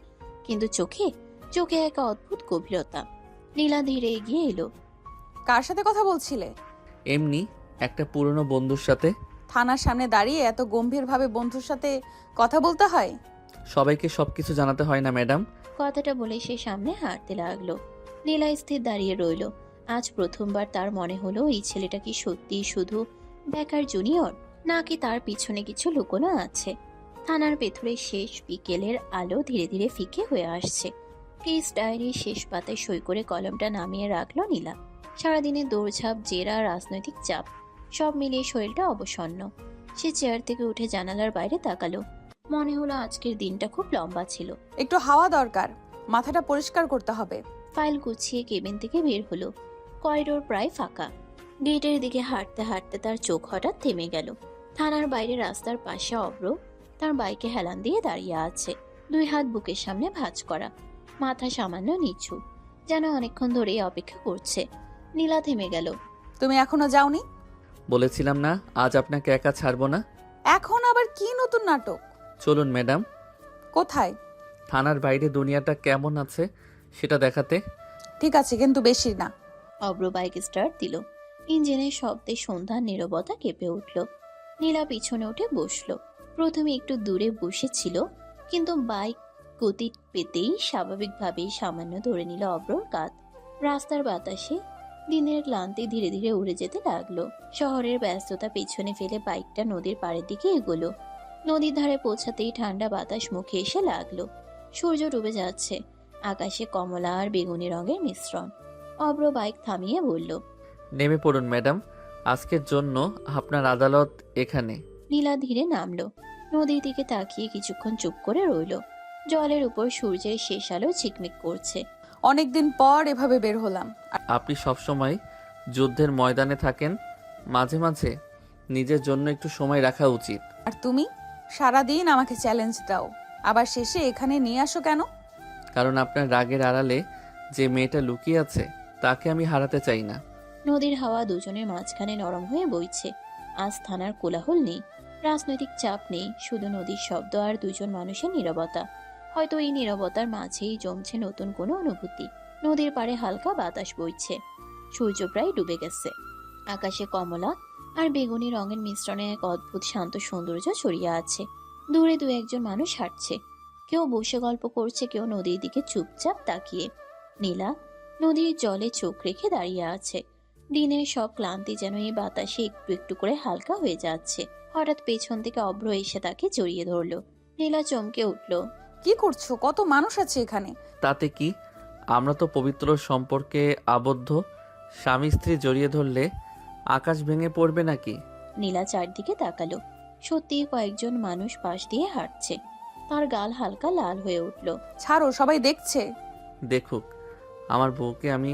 কিন্তু চোখে চোখে এক অদ্ভুত গভীরতা। নীলা ধীরে এগিয়ে এলো। কার সাথে কথা বলছিলে? এমনি একটা পুরনো বন্ধুর সাথে। থানার সামনে দাঁড়িয়ে এত গম্ভীরভাবে বন্ধুর সাথে কথা বলতে হয়? সবাইকে সবকিছু জানাতে হয় না ম্যাডাম। কথাটা বলে সে সামনে হাঁটতে লাগলো। নীলা স্থির দাঁড়িয়ে রইল। আজ প্রথমবার তার মনে হলো এই ছেলেটা কি সত্যি শুধু বেকার জুনিয়র, নাকি তার পিছনে কিছু লুকোনো আছে। থানার ভেতরে শেষ বিকেলের আলো ধীরে ধীরে ফিকে হয়ে আসছে। কেস ডায়েরির শেষ পাতায় সই করে কলমটা নামিয়ে রাখলো নীলা। সারাদিনের দৌড়ঝাঁপ, জেরা, রাজনৈতিক চাপ সব মিলিয়ে শরীরটা অবসন্ন। সে চেয়ার থেকে উঠে জানালার বাইরে তাকালো। মনে হলো আজকের দিনটা খুব লম্বা ছিল। একটু হাওয়া দরকার, মাথাটা পরিষ্কার করতে হবে। ফাইল গুছিয়ে কেবিন থেকে বের হলো। করিডোর প্রায় ফাঁকা। গেটের দিকে হাঁটতে হাঁটতে তার চোখ হঠাৎ থেমে গেল। থানার বাইরে রাস্তার পাশে অব্র তার বাইকে হেলান দিয়ে দাঁড়িয়ে আছে, দুই হাত বুকের সামনে ভাঁজ করা, মাথা সামান্য নিচু, যেন অনেকক্ষণ ধরেই অপেক্ষা করছে। নীলা থেমে গেল। তুমি এখনো যাওনি? বলেছিলাম না আজ আপনাকে একা ছাড়বো না। এখন আবার কি নতুন নাটক? চলুন ম্যাডাম। কোথায়? থানার বাইরে দুনিয়াটা কেমন আছে সেটা দেখাতে। ঠিক আছে, কিন্তু বেশি না। অব্র বাইক স্টার্ট দিল। ইঞ্জিনের শব্দে সন্ধ্যার নীরবতা কেঁপে উঠল। নীলা পিছনে উঠে বসলো। প্রথমে একটু দূরে বসেছিল, কিন্তু বাইক গতি পেতেই স্বাভাবিকভাবেই সামান্য ধরে নিল অব্রর কাঁধ। রাস্তার বাতাসে দিনের ক্লান্তি ধীরে ধীরে উড়ে যেতে লাগলো। শহরের ব্যস্ততা পেছনে ফেলে বাইকটা নদীর পাড়ের দিকে এগোলো। নদীর ধারে পৌঁছাতেই ঠান্ডা বাতাস মুখে এসে লাগলো। সূর্য ডুবে যাচ্ছে, আকাশে কমলা আর বেগুনি রঙের মিশ্রণ। অব্র বাইক থামিয়ে বলল, নেমে পড়ুন ম্যাডাম, আজকের জন্য আপনার আদালত এখানে। নীলা ধীরে নামলো। নদীর দিকে তাকিয়ে কিছুক্ষণ চুপ করে রইল। জলের উপর সূর্যের শেষ আলো ঝিকমিক করছে। অনেকদিন পর এভাবে বের হলাম। আপনি সবসময় যুদ্ধের ময়দানে থাকেন, মাঝে মাঝে নিজের জন্য একটু সময় রাখা উচিত। আর তুমি সারাদিন আমাকে চ্যালেঞ্জ দাও, আবার শেষে এখানে নিয়ে আসো কেন? কারণ আপনার রাগের আড়ালে যে মেয়েটা লুকিয়ে আছে তাকে আমি হারাতে চাই না। নদীর হাওয়া দুজনের মাঝখানে নরম হয়ে বইছে। আজ থানার কোলাহল নেই, রাজনৈতিক চাপ নেই, শুধু নদীর শব্দ আর দুজন মানুষের নীরবতা। হয়তো এই নীরবতার মাঝেই জমছে নতুন কোনো অনুভূতি। নদীর পাড়ে হালকা বাতাস বইছে, সূর্য প্রায় ডুবে গেছে। আকাশে কমলা আর বেগুনি রঙের মিশ্রণে এক অদ্ভুত শান্ত সৌন্দর্য ছড়িয়ে আছে। দূরে দু একজন মানুষ হাঁটছে, কেউ বসে গল্প করছে, কেউ নদীর দিকে চুপচাপ তাকিয়ে। নীলা নদীর জলে চোখ রেখে দাঁড়িয়ে আছে। দিনের সব ক্লান্তি যেন এই বাতাসে একটু একটু করে হালকা হয়ে যাচ্ছে। হঠাৎ পেছন থেকে অভ্র এসে তাকে জড়িয়ে ধরলো। নীলা চমকে উঠল। কি করছো? কত মানুষ আছে এখানে। তাতে কি, আমরা তো পবিত্র সম্পর্কে আবদ্ধ। স্বামী স্ত্রী জড়িয়ে ধরলে আকাশ ভেঙে পড়বে নাকি? নীলা চারদিকে তাকালো। সত্যিই কয়েকজন মানুষ পাশ দিয়ে হাঁটছে। তার গাল হালকা লাল হয়ে উঠল। ছাড়ো, সবাই দেখছে। দেখুক, আমার বউকে আমি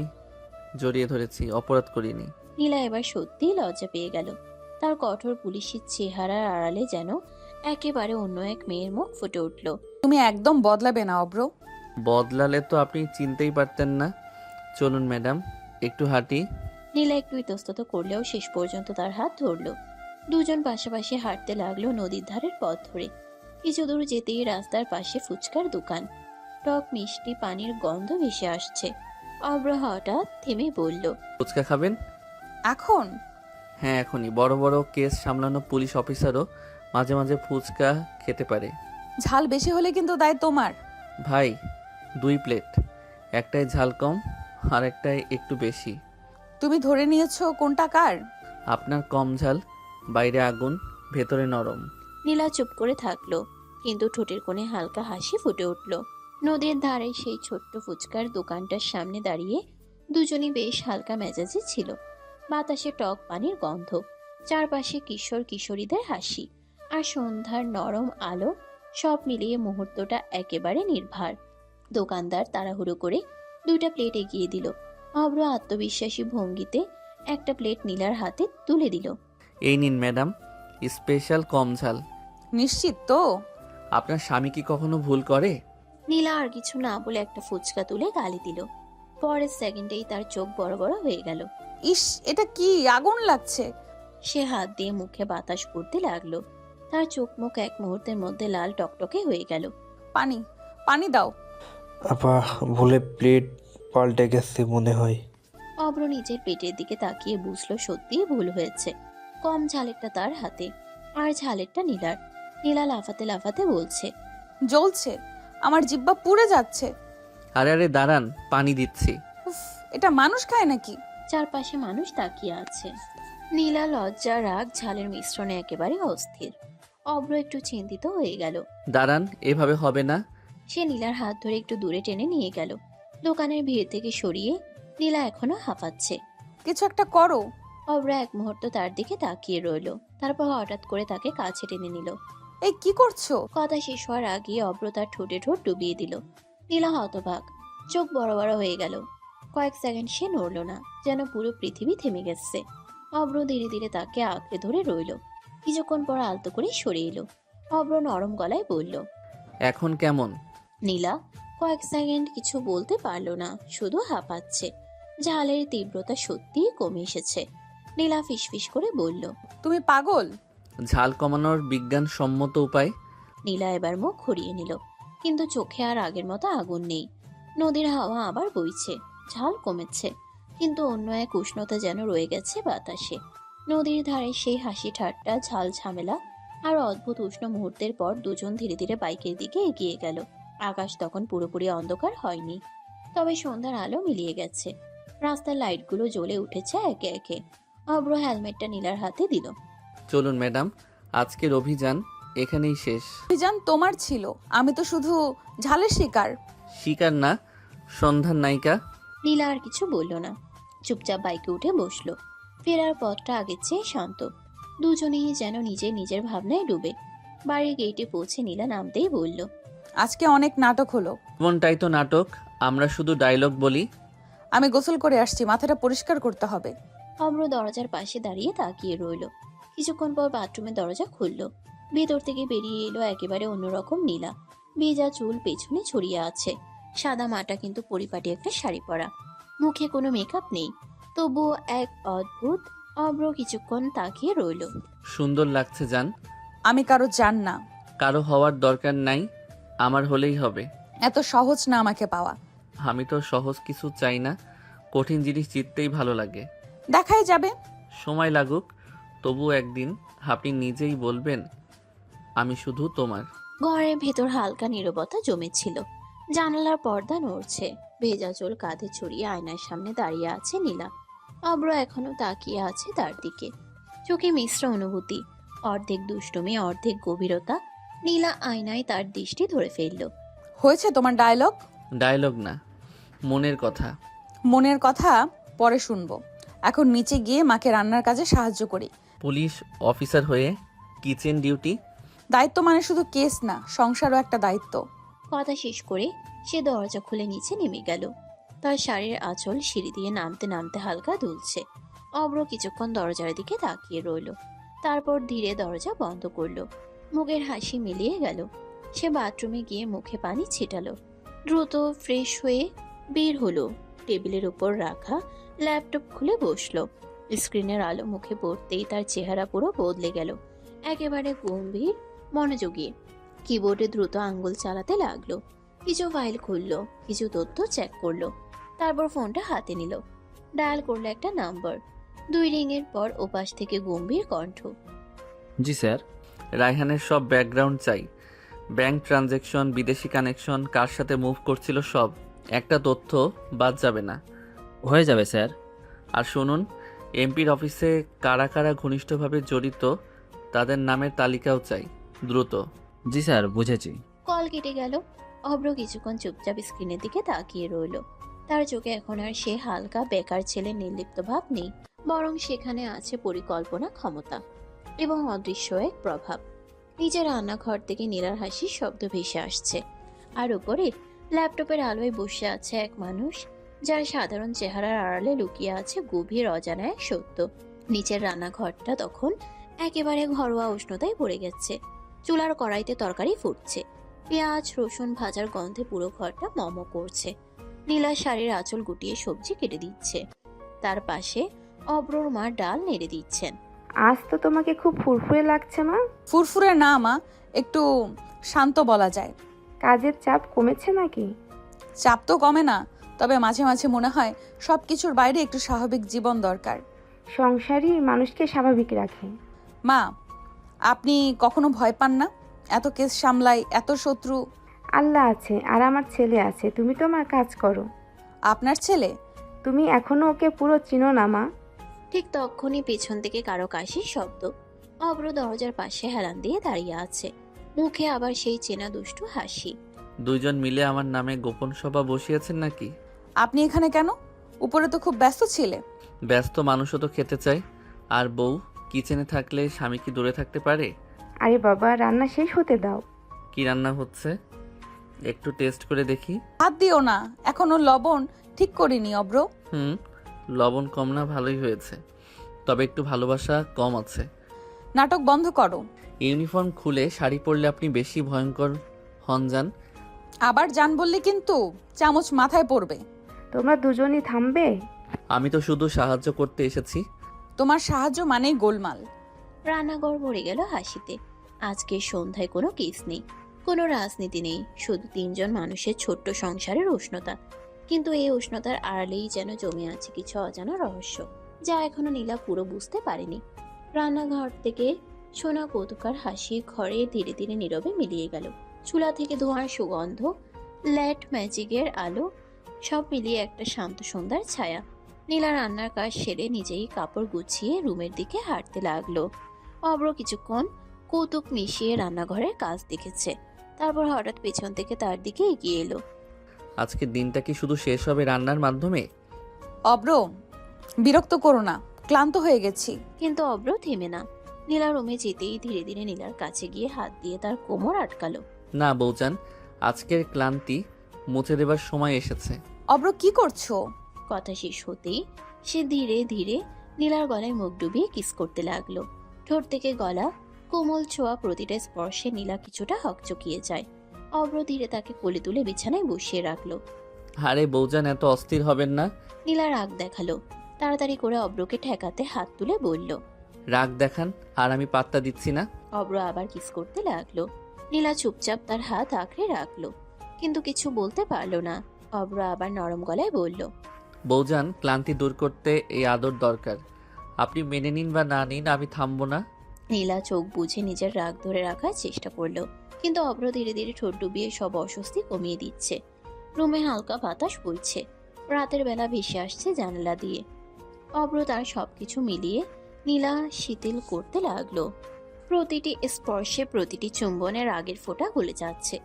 জড়িয়ে ধরেছি, অপরাধ করিনি। নীলা এবার সত্যিই লজ্জা পেয়ে গেল। তার কঠোর পুলিশি চেহারার আড়ালে যেন একেবারে অন্য এক মেয়ের মুখ ফুটে উঠল। তুমি একদম বদলাবে না অব্র। বদলালে তো আপনি চিনতেই পারতেন না। চলুন ম্যাডাম, একটু হাঁটি। নীলা একটু ইতস্তত করলেও শেষ পর্যন্ত তার হাত ধরল। দুজন পাশাপাশি হাঁটতে লাগলো নদীর ধারের পথ ধরে। কিছু দূর যেতেই রাস্তার পাশে ফুচকার দোকান। টক মিষ্টি পানির গন্ধ ভেসে আসছে। অব্র হঠাৎ থেমে বলল, ফুচকা খাবেন? এখন? হ্যাঁ, এখনই। বড় বড় কেস সামলানো পুলিশ অফিসারও মাঝে মাঝে ফুচকা খেতে পারে। ঝাল বেশি হলে কিন্তু দায় তোমার। ভাই, 2 প্লেট। একটাই ঝাল কম, আর একটাই একটু বেশি। তুমি ধরে নিয়েছো কোনটা কার? আপনার কম ঝাল, বাইরে আগুন, ভেতরে নরম। নীলা চুপ করে থাকলো, কিন্তু ঠোঁটের কোণে হালকা হাসি ফুটে উঠল। নদীর ধারে সেই ছোট্ট ফুচকার দোকানটার সামনে দাঁড়িয়ে দুজনই বেশ হালকা মেজাজে ছিল। বাতাসে টক পানির গন্ধ, চারপাশে কিশোর কিশোরীদের হাসি, আর সন্ধ্যার নরম আলো, সব মিলিয়ে মুহূর্তটা একেবারে নির্ভার। দোকানদার তাড়াহুড়ো করে 2টা প্লেট এগিয়ে দিল। অব্র আত্মবিশ্বাসী ভঙ্গিতে একটা প্লেট নীলার হাতে তুলে দিল। এই নিন ম্যাডাম, স্পেশাল কম ঝাল। নিশ্চিত তো? আপনার স্বামী কি কখনো ভুল করে? নীলা আর কিছু না বলে একটা ফুচকা তুলে গালি দিল। পরের সেকেন্ডেই তার চোখ বড় বড় হয়ে গেল। ইস, এটা কি? আগুন লাগছে। সে হাত দিয়ে মুখে বাতাস করতে লাগলো। তার চোখ মুখ এক মুহূর্তের মধ্যে লাল টকটকে হয়ে গেল। পানি, পানি দাও। আপা, ভুলে প্লেট পাল্টে গেছে মনে হয়। অব্র নিজের পেটের দিকে তাকিয়ে বুঝলো সত্যিই ভুল হয়েছে। কম ঝালেরটা তার হাতে, আর ঝালেরটা নীলার। নীলা লাফাতে লাফাতে বলছে, জ্বলছে, আমার জিহ্বা পুড়ে যাচ্ছে। আরে আরে দাঁড়ান, পানি দিচ্ছি। উফ, এটা মানুষ খায় নাকি? চারপাশে মানুষ তাকিয়ে আছে। নীলা লজ্জা রাগ ঝালের মিশ্রণে একেবারে অস্থির। অব্র একটু চিন্তিত হয়ে গেল। দাঁড়ান, এভাবে হবে না। সে নীলার হাত ধরে একটু দূরে টেনে নিয়ে গেল। দোকানের ভিড় থেকে সরিয়ে নীলা এখনো হাঁপাচ্ছে। কিছু একটা করো। অব্র এক মুহূর্ত তার দিকে তাকিয়ে রইল, তারপর হঠাৎ করে তাকে কাছে টেনে নিল। এই কি করছো? কথা শেষ হওয়ার আগে অব্র তার ঠোঁটে ঠোঁট ডুবিয়ে দিল। নীলা হতবাক, চোখ বড় বড় হয়ে গেল। কয়েক সেকেন্ড সে নড়ল না, যেন পুরো পৃথিবী থেমে গেছে। অব্র ধীরে ধীরে তাকে আঁকড়ে ধরে রইল। কিছুক্ষণ পর আলতো করে সরে এলো। অব্র নরম গলায় বলল, এখন কেমন? নীলা কয়েক সেকেন্ড কিছু বলতে পারলো না, শুধু হাঁপাচ্ছে। ঝালের তীব্রতা সত্যিই কমে এসেছে। নীলা ফিসফিস করে বলল, তুমি পাগল? ঝাল কমানোর বিজ্ঞানসম্মত উপায়? নীলা এবার মুখ ঘুরিয়ে নিল, কিন্তু চোখে আর আগের মতো আগুন নেই। নদীর হাওয়া আবার বইছে, ঝাল কমেছে, কিন্তু অন্য এক উষ্ণতা যেন রয়ে গেছে বাতাসে। নদীর ধারে সেই হাসি ঠাট্টা, ঝাল ঝামেলা আর অদ্ভুত উষ্ণ মুহূর্তের পর দুজন ধীরে ধীরে বাইকের দিকে এগিয়ে গেল। আকাশ তখন পুরোপুরি অন্ধকার হয়নি, তবে সন্ধ্যার আলো মিলিয়ে গেছে। রাস্তার লাইটগুলো জ্বলে উঠেছে একে একে। অব্র হেলমেটটা নীলার হাতে দিল। চলুন ম্যাডাম, আজকের অভিযান এখানেই শেষ। অভিযান তোমার ছিল, আমি তো শুধু ঝালের শিকার। শিকার না, সন্ধ্যার নায়িকা। নীলা আর কিছু বলল না, চুপচাপ বাইকে উঠে বসলো। ফেরার পথটা আগের চেয়ে শান্ত। দুজনেই যেন নিজের নিজের ভাবনায় ডুবে। বাড়ির গেটে পৌঁছে নীলা নামতেই বলল, আজকে অনেক নাটক হলো। জীবনটাই তো নাটক, আমরা শুধু ডায়লগ বলি। আমি গোসল করে আসছি, মাথাটা পরিষ্কার করতে হবে। অম্র দরজার পাশে দাঁড়িয়ে তাকিয়ে রইল। কিছুক্ষণ পর বাথরুমের দরজা খুলল। ভেতর থেকে বেরিয়ে এলো একেবারে অন্যরকম নীলা। ভেজা চুল পেছনে ছড়িয়ে আছে, সাদা মাটা কিন্তু পরিপাটি একটা শাড়ি পরা। মুখে কোনো মেকআপ নেই, তবুও এক অদ্ভুত। অব্র কিছুক্ষণ তাকিয়ে রইল। সুন্দর লাগছে জান। আমি কারো জান না। কারো হওয়ার দরকার নাই, আমার হলেই হবে। এত সহজ না আমাকে পাওয়া। আমি তো সহজ কিছু চাই না, কঠিন জিনিস জিততেই ভালো লাগে। দেখাই যাবে। সময় লাগুক, তবু একদিন আপনি নিজেই বলবেন আমি শুধু তোমার। ঘরের ভেতর হালকা নীরবতা জমেছিল। জানালার পর্দা নড়ছে। ভেজা চুল কাঁধে ছড়িয়ে আয়নার সামনে দাঁড়িয়ে আছে নীলা। অব্র এখনো তাকিয়ে আছে তার দিকে, চোখে মিশ্র অনুভূতি, অর্ধেক দুষ্টুমি অর্ধেক গভীরতা। নীলা আয়নায় তার দৃষ্টি ধরে ফেলল। হয়েছে তোমার ডায়লগ? ডায়লগ না, মনের কথা। মনের কথা পরে শুনবো। এখন নিচে গিয়ে মাকে রান্নার কাজে সাহায্য করি। পুলিশ অফিসার হয়ে কিচেন ডিউটি? দায়িত্ব মানে শুধু কেস না, সংসারও একটা দায়িত্ব। কথা শেষ করে সে দরজা খুলে নিচে নেমে গেল। তার শাড়ির আঁচল সিঁড়ি দিয়ে নামতে নামতে হালকা দুলছে। অব্র কিছুক্ষণ দরজার দিকে তাকিয়ে রইল, তারপর ধীরে দরজা বন্ধ করলো। মুখের হাসি মিলিয়ে গেল। সে বাথরুমে গিয়ে মুখে পানি ছিটালো, দ্রুত ফ্রেশ হয়ে বের হলো। টেবিলের উপর রাখা ল্যাপটপ খুলে বসলো। স্ক্রিনের আলো মুখে পড়তেই তার চেহারা পুরো বদলে গেল, একেবারে গম্ভীর মনোযোগী। কিবোর্ডে দ্রুত আঙ্গুল চালাতে লাগলো। কিছু ফাইল খুললো, কিছু তথ্য চেক করলো, তারপর ফোনটা হাতে নিল। ডায়াল করলো একটা নাম্বার। 2 রিংয়ের পর ওপাশ থেকে গম্ভীর কণ্ঠ। জি স্যার। রায়হানের সব ব্যাকগ্রাউন্ড চাই, ব্যাংক ট্রানজ্যাকশন, বিদেশি কানেকশন, কার সাথে মুভ করছিল সব, একটা তথ্য বাদ যাবে না। হয়ে যাবে স্যার। আর শুনুন, এমপির অফিসে কারা কারা ঘনিষ্ঠভাবে জড়িত তাদের নামের তালিকাও চাই, দ্রুত। জি স্যার, বুঝেছি। কল কেটে গেল। অব্র কিছুক্ষণ চুপচাপ স্ক্রিনের দিকে তাকিয়ে রইল। তার চোখে এখন আর সে হালকা বেকার ছেলে নির্লিপ্ত ভাব নেই, বরং সেখানে আছে পরিকল্পনা, ক্ষমতা এবং অদৃশ্য এক প্রভাব। নিজের রান্নাঘর থেকে নীলার হাসির শব্দ ভেসে আসছে, আর উপরে ল্যাপটপের আলোয় বসে আছে এক মানুষ, যার সাধারণ চেহারার আড়ালে লুকিয়ে আছে গভীর অজানা এক সত্য। নিচের রান্নাঘরটা তখন একেবারে ঘরোয়া উষ্ণতায় পড়ে গেছে। চুলার কড়াইতে তরকারি ফুটছে, পেঁয়াজ রসুন ভাজার গন্ধে পুরো ঘরটা মম করছে। নীলা শাড়ির আঁচল গুটিয়ে সবজি কেটে দিচ্ছে। তার পাশে অব্রর মা ডাল নেড়ে দিচ্ছেন। আজ তো তোমাকে খুব ফুরফুরে লাগছে মা। ফুরফুরে না মা, একটু শান্ত বলা যায়। কাজের চাপ কমেছে নাকি? চাপ তো কমে না, তবে মাঝে মাঝে মনে হয় সব কিছুর বাইরে একটু স্বাভাবিক জীবন দরকার। সংসারই মানুষকে স্বাভাবিক রাখে। মা, আপনি কখনো ভয় পান না? এত কেস সামলাই, এত শত্রু। আল্লাহ আছে আর আমার ছেলে আছে, তুমি তো আমার কাজ করো। আপনার ছেলে? তুমি এখনো ওকে পুরো চিনো না মা। ঠিক তখনই পেছন থেকে কারো কাশির শব্দ। অব্র দরজার পাশে হেলান দিয়ে দাঁড়িয়ে আছে, মুখে আবার সেই চেনা দুষ্টু হাসি। দুইজন মিলে আমার নামে গোপন সভা বসিয়েছেন নাকি? আপনি এখানে কেন? উপরে তো খুব ব্যস্ত ছিলে। ব্যস্ত মানুষও তো খেতে চায়, আর বউ কিচেনে থাকলে স্বামী কি দূরে থাকতে পারে? আরে বাবা, রান্না শেষ হতে দাও। কি রান্না হচ্ছে একটু টেস্ট করে দেখি। হাত দিও না, এখনো লবণ ঠিক করিনি অব্র। লবণ কম না, ভালোই হয়েছে, তবে একটু ভালোবাসা কম আছে। নাটক বন্ধ করো। ইউনিফর্ম খুলে শাড়ি পরলে আপনি বেশি ভয়ঙ্কর হন যান। আবার জান বললে কিন্তু চামচ মাথায় পড়বে। তোমরা দুজনই থামবে? আমি তো শুধু সাহায্য করতে এসেছি। তোমার সাহায্য মানেই গোলমাল। রান্নাঘর ভরে গেল হাসিতে। আজকে সন্ধ্যায় কোনো কেস নেই, কোনো রাজনীতি নেই, শুধু 3 জন মানুষের ছোট্ট সংসারের উষ্ণতা। কিন্তু এই উষ্ণতার আড়ালেই যেন জমে আছে কিছু অজানা রহস্য, যা এখনো নীলা পুরো বুঝতে পারেনি। রান্নাঘর থেকে শোনা কৌতুকার হাসি ঘরে ধীরে ধীরে নীরবে মিলিয়ে গেল। চুলা থেকে ধোঁয়ার সুগন্ধ, ল্যাট ম্যাজিকের আলো, সব মিলিয়ে একটা শান্ত সন্ধ্যার ছায়া। নীলা রান্নার কাজ সেরে নিজেই কাপড় গুছিয়ে রুমের দিকে হাঁটতে লাগলো। অব্র কিছুক্ষণ কৌতুক মিশিয়ে রান্নাঘরের কাজ দেখেছে, তারপর হঠাৎ পেছন থেকে তার দিকে এগিয়ে এলো। আজকের দিনটা কি শুধু শেষ হবে রান্নার মাধ্যমে? অব্র, বিরক্ত করো না, ক্লান্ত হয়ে গেছি। কিন্তু অব্র থেমে না। নীলা রুমে যেতেই ধীরে ধীরে নীলার কাছে গিয়ে হাত দিয়ে তার কোমর আটকালো। না বউজান, আজকের ক্লান্তি মুছে দেবার সময় এসেছে। অব্র, কি করছো? কথা শেষ হতেই সে ধীরে ধীরে নীলার গলায় মুখ ডুবিয়ে কিস করতে লাগলো। ঠোঁট থেকে গলা, কোমল ছোঁয়া, প্রতিটা স্পর্শে নীলা কিছুটা হকচকিয়ে যায়। অব্র ধীরে তাকে কোলে তুলে বিছানায় বসিয়ে রাখলো। আরে বউজান, এত অস্থির হবেন না। নীলা রাগ দেখালো। তাড়াতাড়ি করে অব্রকে ঠেকাতে হাত তুলে বলল, রাগ দেখান আর আমি পাত্তা দিচ্ছি না। অব্র আবার কিস করতে লাগলো। নীলা চুপচাপ তার হাত আঁকড়ে রাখলো, কিন্তু কিছু বলতে পারলো না। অব্র আবার নরম গলায় বলল, বউজান, ক্লান্তি দূর করতে এই আদর দরকার। আপনি মেনে নিন বা না নিন, আমি থামবো না। নীলা চোখ বুঝে নিজের রাগ ধরে রাখার চেষ্টা করলো, কিন্তু অব্র ধীরে ধীরে ঠোঁট ডুবিয়ে সব অস্বস্তি কমিয়ে দিচ্ছে। রুমে হালকা বাতাস বইছে, রাতের বেলা ভেসে আসছে জানালা দিয়ে। অব্র তার সবকিছু মিলিয়ে নীলা শিথিল করতে লাগলো। প্রতিটি স্পর্শে, প্রতিটি চুম্বনের আগের ফোঁটা গলে যাচ্ছে,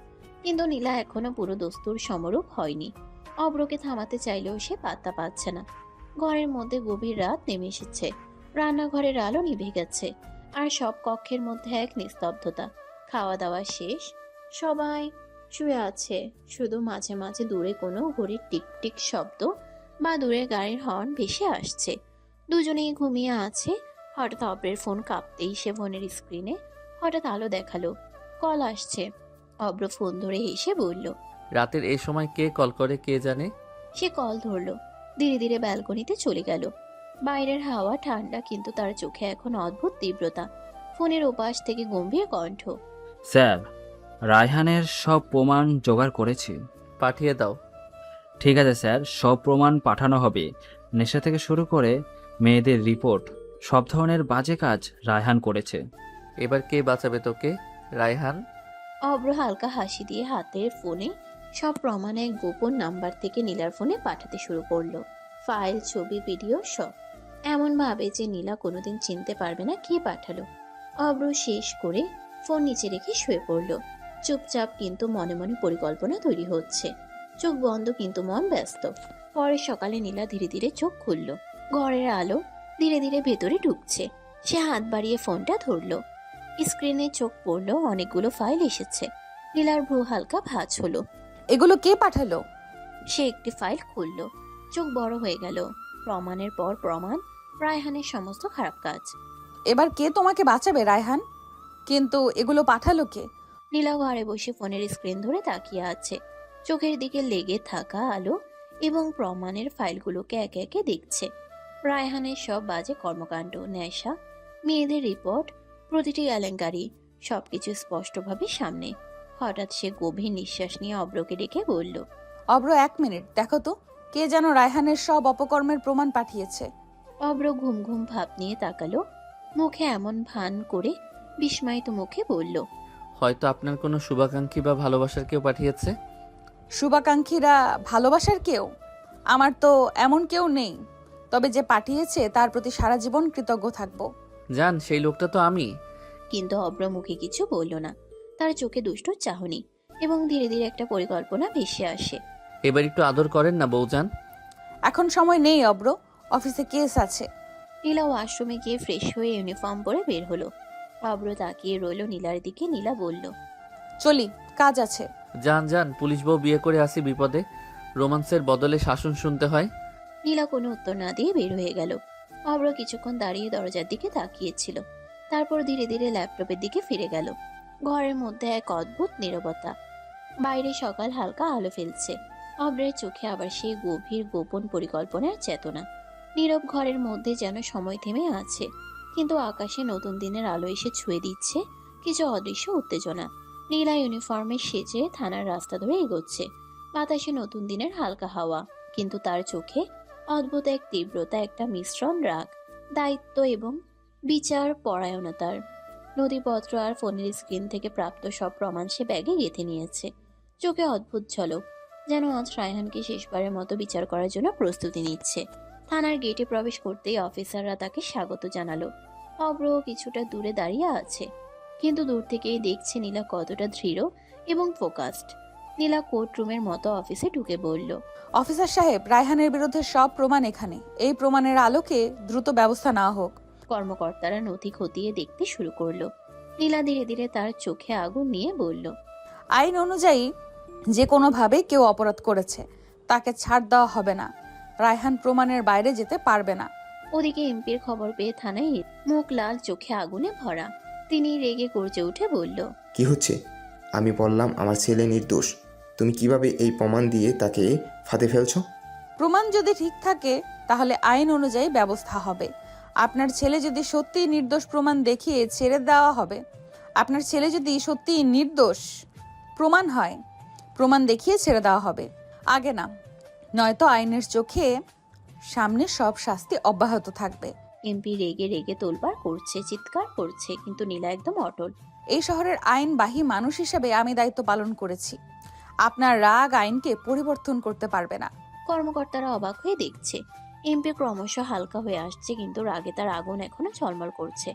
কিন্তু নীলা এখনো পুরো দস্তুর সমরূপ হয়নি। অব্রকে থামাতে চাইলেও সে পাত্তা পাচ্ছে না। ঘরের মধ্যে গভীর রাত নেমে এসেছে। রান্নাঘরের আলো নিভে গেছে, আর সব কক্ষের মধ্যে এক নিস্তব্ধতা। খাওয়া দাওয়া শেষ, সবাই শুয়ে আছে, শুধু মাঝে মাঝে দূরে কোনো ঘড়ির টিকটিক শব্দ বা দূরে গাড়ির হর্ন ভেসে আসছে। দুজনেই ঘুমিয়ে আছে। হঠাৎ অব্রের ফোন কাঁপতেই সে ফোনের স্ক্রিনে হঠাৎ আলো দেখালো। কল আসছে। অব্র ফোন ধরে হেসে বলল। রাতের এই সময় কে কল করে কে জানে। সে কল ধরলো, ধীরে ধীরে ব্যালকনিতে চলে গেল। বাইরের হাওয়া ঠান্ডা, কিন্তু তার চোখে এখন অদ্ভুত তীব্রতা। ফোনের ওপাশ থেকে গম্ভীর কণ্ঠ। স্যার, রায়হানের সব প্রমাণ জোগাড় করেছি। পাঠিয়ে দাও। ঠিক আছে স্যার, সব প্রমাণ পাঠানো হবে। নেশা থেকে শুরু করে মেয়েদের রিপোর্ট, সব ধরনের বাজে কাজ রায়হান করেছে। এবার কে বাঁচাবে তোকে, রায়হান? অব্র হালকা হাসি দিয়ে হাতের ফোনে সব প্রমাণ এক গোপন নাম্বার থেকে নীলার ফোনে পাঠাতে শুরু করলো। ফাইল, ছবি, ভিডিও সব, এমন ভাবে যে নীলা কোনোদিন চিনতে পারবে না কে পাঠালো। অব্র শেষ করে ফোন নিচে রেখে শুয়ে পড়লো। চুপচাপ, কিন্তু মনে মনে পরিকল্পনা তৈরি হচ্ছে। চোখ বন্ধ কিন্তু মন ব্যস্ত। পরের সকালে নীলা ধীরে ধীরে চোখ খুলল। ঘরের আলো ধীরে ধীরে ভেতরে ঢুকছে। সে হাত বাড়িয়ে ফোনটা ধরলো। স্ক্রিনে চোখ পড়লো, অনেকগুলো ফাইল এসেছে। নীলার ভ্রু হালকা ভাঁজ হলো। এগুলো কে পাঠালো? সে একটি ফাইল খুলল, চোখ বড় হয়ে গেল। প্রমাণের পর প্রমাণ, রায়হানের সমস্ত খারাপ কাজ। এবার কে তোমাকে বাঁচাবে রায়হান? কিন্তু এগুলো পাঠালো কে? নীলা ঘরে বসে ফোনের স্ক্রিন ধরে তাকিয়ে আছে। চোখের দিকে লেগে থাকা আলো এবং প্রমাণের ফাইলগুলোকে একে একে দেখছে। রায়হানের সব বাজে কর্মকাণ্ড, নেশা, মেয়েদের রিপোর্ট, প্রতিটি কেলেঙ্কারি, সবকিছু স্পষ্টভাবে সামনে। হঠাৎ সে গভীর নিঃশ্বাস নিয়ে অব্রকে ডেকে বলল। অব্র, 1 মিনিট, দেখো তো কে যেন রায়হানের সব অপকর্মের প্রমাণ পাঠিয়েছে। অব্র ঘুম ঘুম ভাব নিয়ে তাকালো। মুখে এমন ভান করে বিস্ময়িত মুখে বলল। হয়তো আপনার কোনো শুভাকাঙ্ক্ষী বা ভালোবাসার কেউ পাঠিয়েছে। শুভাকাঙ্ক্ষীরা ভালোবাসার কেউ? আমার তো এমন কেউ নেই, তবে যে পাঠিয়েছে তার প্রতি সারা জীবন কৃতজ্ঞ থাকবো। জান, সেই লোকটা তো আমি। কিন্তু অব্র মুখে কিছু বলল না। তার চোখে দুষ্ট চাহনি এবং ধীরে ধীরে একটা পরিকল্পনা ভেসে আসে। এবার একটু আদর করেন না বউজান। এখন সময় নেই অব্র, অফিসে কেস আছে। নীলা ওয়াশরুমে গিয়ে ফ্রেশ হয়ে ইউনিফর্ম পরে বের হলো। অব্র তাকিয়ে রইল নীলার দিকে। নীলা বলল। চলি, কাজ আছে। জান জান, পুলিশ বউ বিয়ে করে আসি বিপদে। রোমান্সের বদলে শাসন শুনতে হয়। নীলা কোনো উত্তর না দিয়ে বের হয়ে গেল। অব্র কিছুক্ষণ দাঁড়িয়ে দরজার দিকে তাকিয়েছিল, তারপর ধীরে ধীরে ল্যাপটপের দিকে ফিরে গেল। ঘরের মধ্যে এক অদ্ভুত নীরবতা। বাইরে সকাল হালকা আলো ফেলছে। অব্রের চোখে আবার সেই গভীর গোপন পরিকল্পনার চেতনা। নীরব ঘরের মধ্যে যেন সময় থেমে আছে, কিন্তু আকাশে নতুন দিনের আলো এসে ছুঁয়ে দিচ্ছে কিছু অদৃশ্য উত্তেজনা। নীলা ইউনিফর্মে সেজে থানার রাস্তা ধরে এগোচ্ছে। বাতাসে নতুন দিনের হালকা হাওয়া, কিন্তু তার চোখে অদ্ভুত এক তীব্রতা, একটা মিশ্রণ রাগ, দায়িত্ব এবং বিচার পরায়ণতার। নথিপত্র আর ফোনের স্ক্রিন থেকে প্রাপ্ত সব প্রমাণ সে ব্যাগে গেঁথে নিয়েছে। চোখে অদ্ভুত ঝলক, যেন আজ রায়হানকে শেষবারের মতো বিচার করার জন্য প্রস্তুতি নিচ্ছে। থানার গেটে প্রবেশ করতেই অফিসাররা তাকে স্বাগত জানালো। অব্র কিছুটা দূরে দাঁড়িয়ে আছে, কিন্তু দূর থেকেই দেখছে নীলা কতটা দৃঢ় এবং ফোকাসড। নীলা কোর্ট রুমের মতো অফিসে ঢুকে বলল। অফিসার সাহেব, রায়হানের বিরুদ্ধে সব প্রমাণ এখানে। এই প্রমাণের আলোকে দ্রুত ব্যবস্থা নেওয়া হোক। কর্মকর্তারা নথি খতিয়ে দেখতে শুরু করলো। নীলা ধীরে ধীরে তার চোখে আগুন নিয়ে বলল। আইন অনুযায়ী যে কোনোভাবে কেউ অপরাধ করেছে তাকে ছাড় দেওয়া হবে না। রায়হান প্রমাণের বাইরে যেতে পারবে না। ওদিকে এমপির খবর পেয়ে থানায় মুখ লাল, চোখে আগুনে ভরা। তিনি রেগে গর্জে উঠে বলল। কি হচ্ছে? আমি বললাম আমার ছেলে নির্দোষ, তুমি কিভাবে এই প্রমাণ দিয়ে তাকে ফাঁদে ফেলছো? প্রমাণ যদি ঠিক থাকে তাহলে আইন অনুযায়ী ব্যবস্থা হবে। আপনার ছেলে যদি সত্যিই নির্দোষ প্রমাণ দেখিয়ে ছেড়ে দেওয়া হবে। আপনার ছেলে যদি সত্যিই নির্দোষ প্রমাণ হয়, প্রমাণ দেখিয়ে ছেড়ে দেওয়া হবে, আগে না। নয়তো আইনের চোখে সামনে সব শাস্তি অব্যাহত থাকবে। এমপি রেগে রেগে তোলপাড় করছে, চিৎকার করছে, কিন্তু নীলা একদম অটল। এই শহরের আইনবাহী মানুষ হিসেবে আমি দায়িত্ব পালন করেছি। আপনার রাগ আইনকে পরিবর্তন করতে পারবে না। কর্মকর্তারা অবাক হয়ে দেখছে। এমপি ক্রমশ হালকা হয়ে আসছে, কিন্তু রাগে তার আগুন এখনো ঝলমল করছে।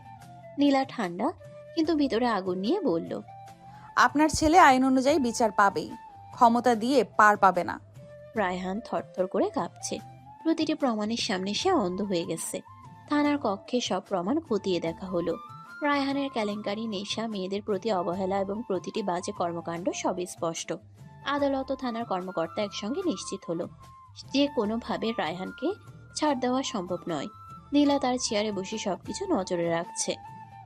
নীলা ঠান্ডা, কিন্তু ভিতরে আগুন নিয়ে বলল। আপনার ছেলে আইন অনুযায়ী বিচার পাবেই, ক্ষমতা দিয়ে পার পাবে না। রায়হান থরথর করে কাঁপছে। প্রতিটি প্রমাণের সামনে সে অন্ধ হয়ে গেছে। থানার কক্ষে সব প্রমাণ খতিয়ে দেখা হলো। রায়হানের কেলেঙ্কারি, নেশা, মেয়েদের প্রতি অবহেলা এবং প্রতিটি বাজে কর্মকাণ্ড সবই স্পষ্ট। আদালত ও থানার কর্মকর্তা একসঙ্গে নিশ্চিত হলো যে কোনোভাবে রায়হানকে ছাড় দেওয়া সম্ভব নয়। নীলা তার চেয়ারে বসে সবকিছু নজরে রাখছে।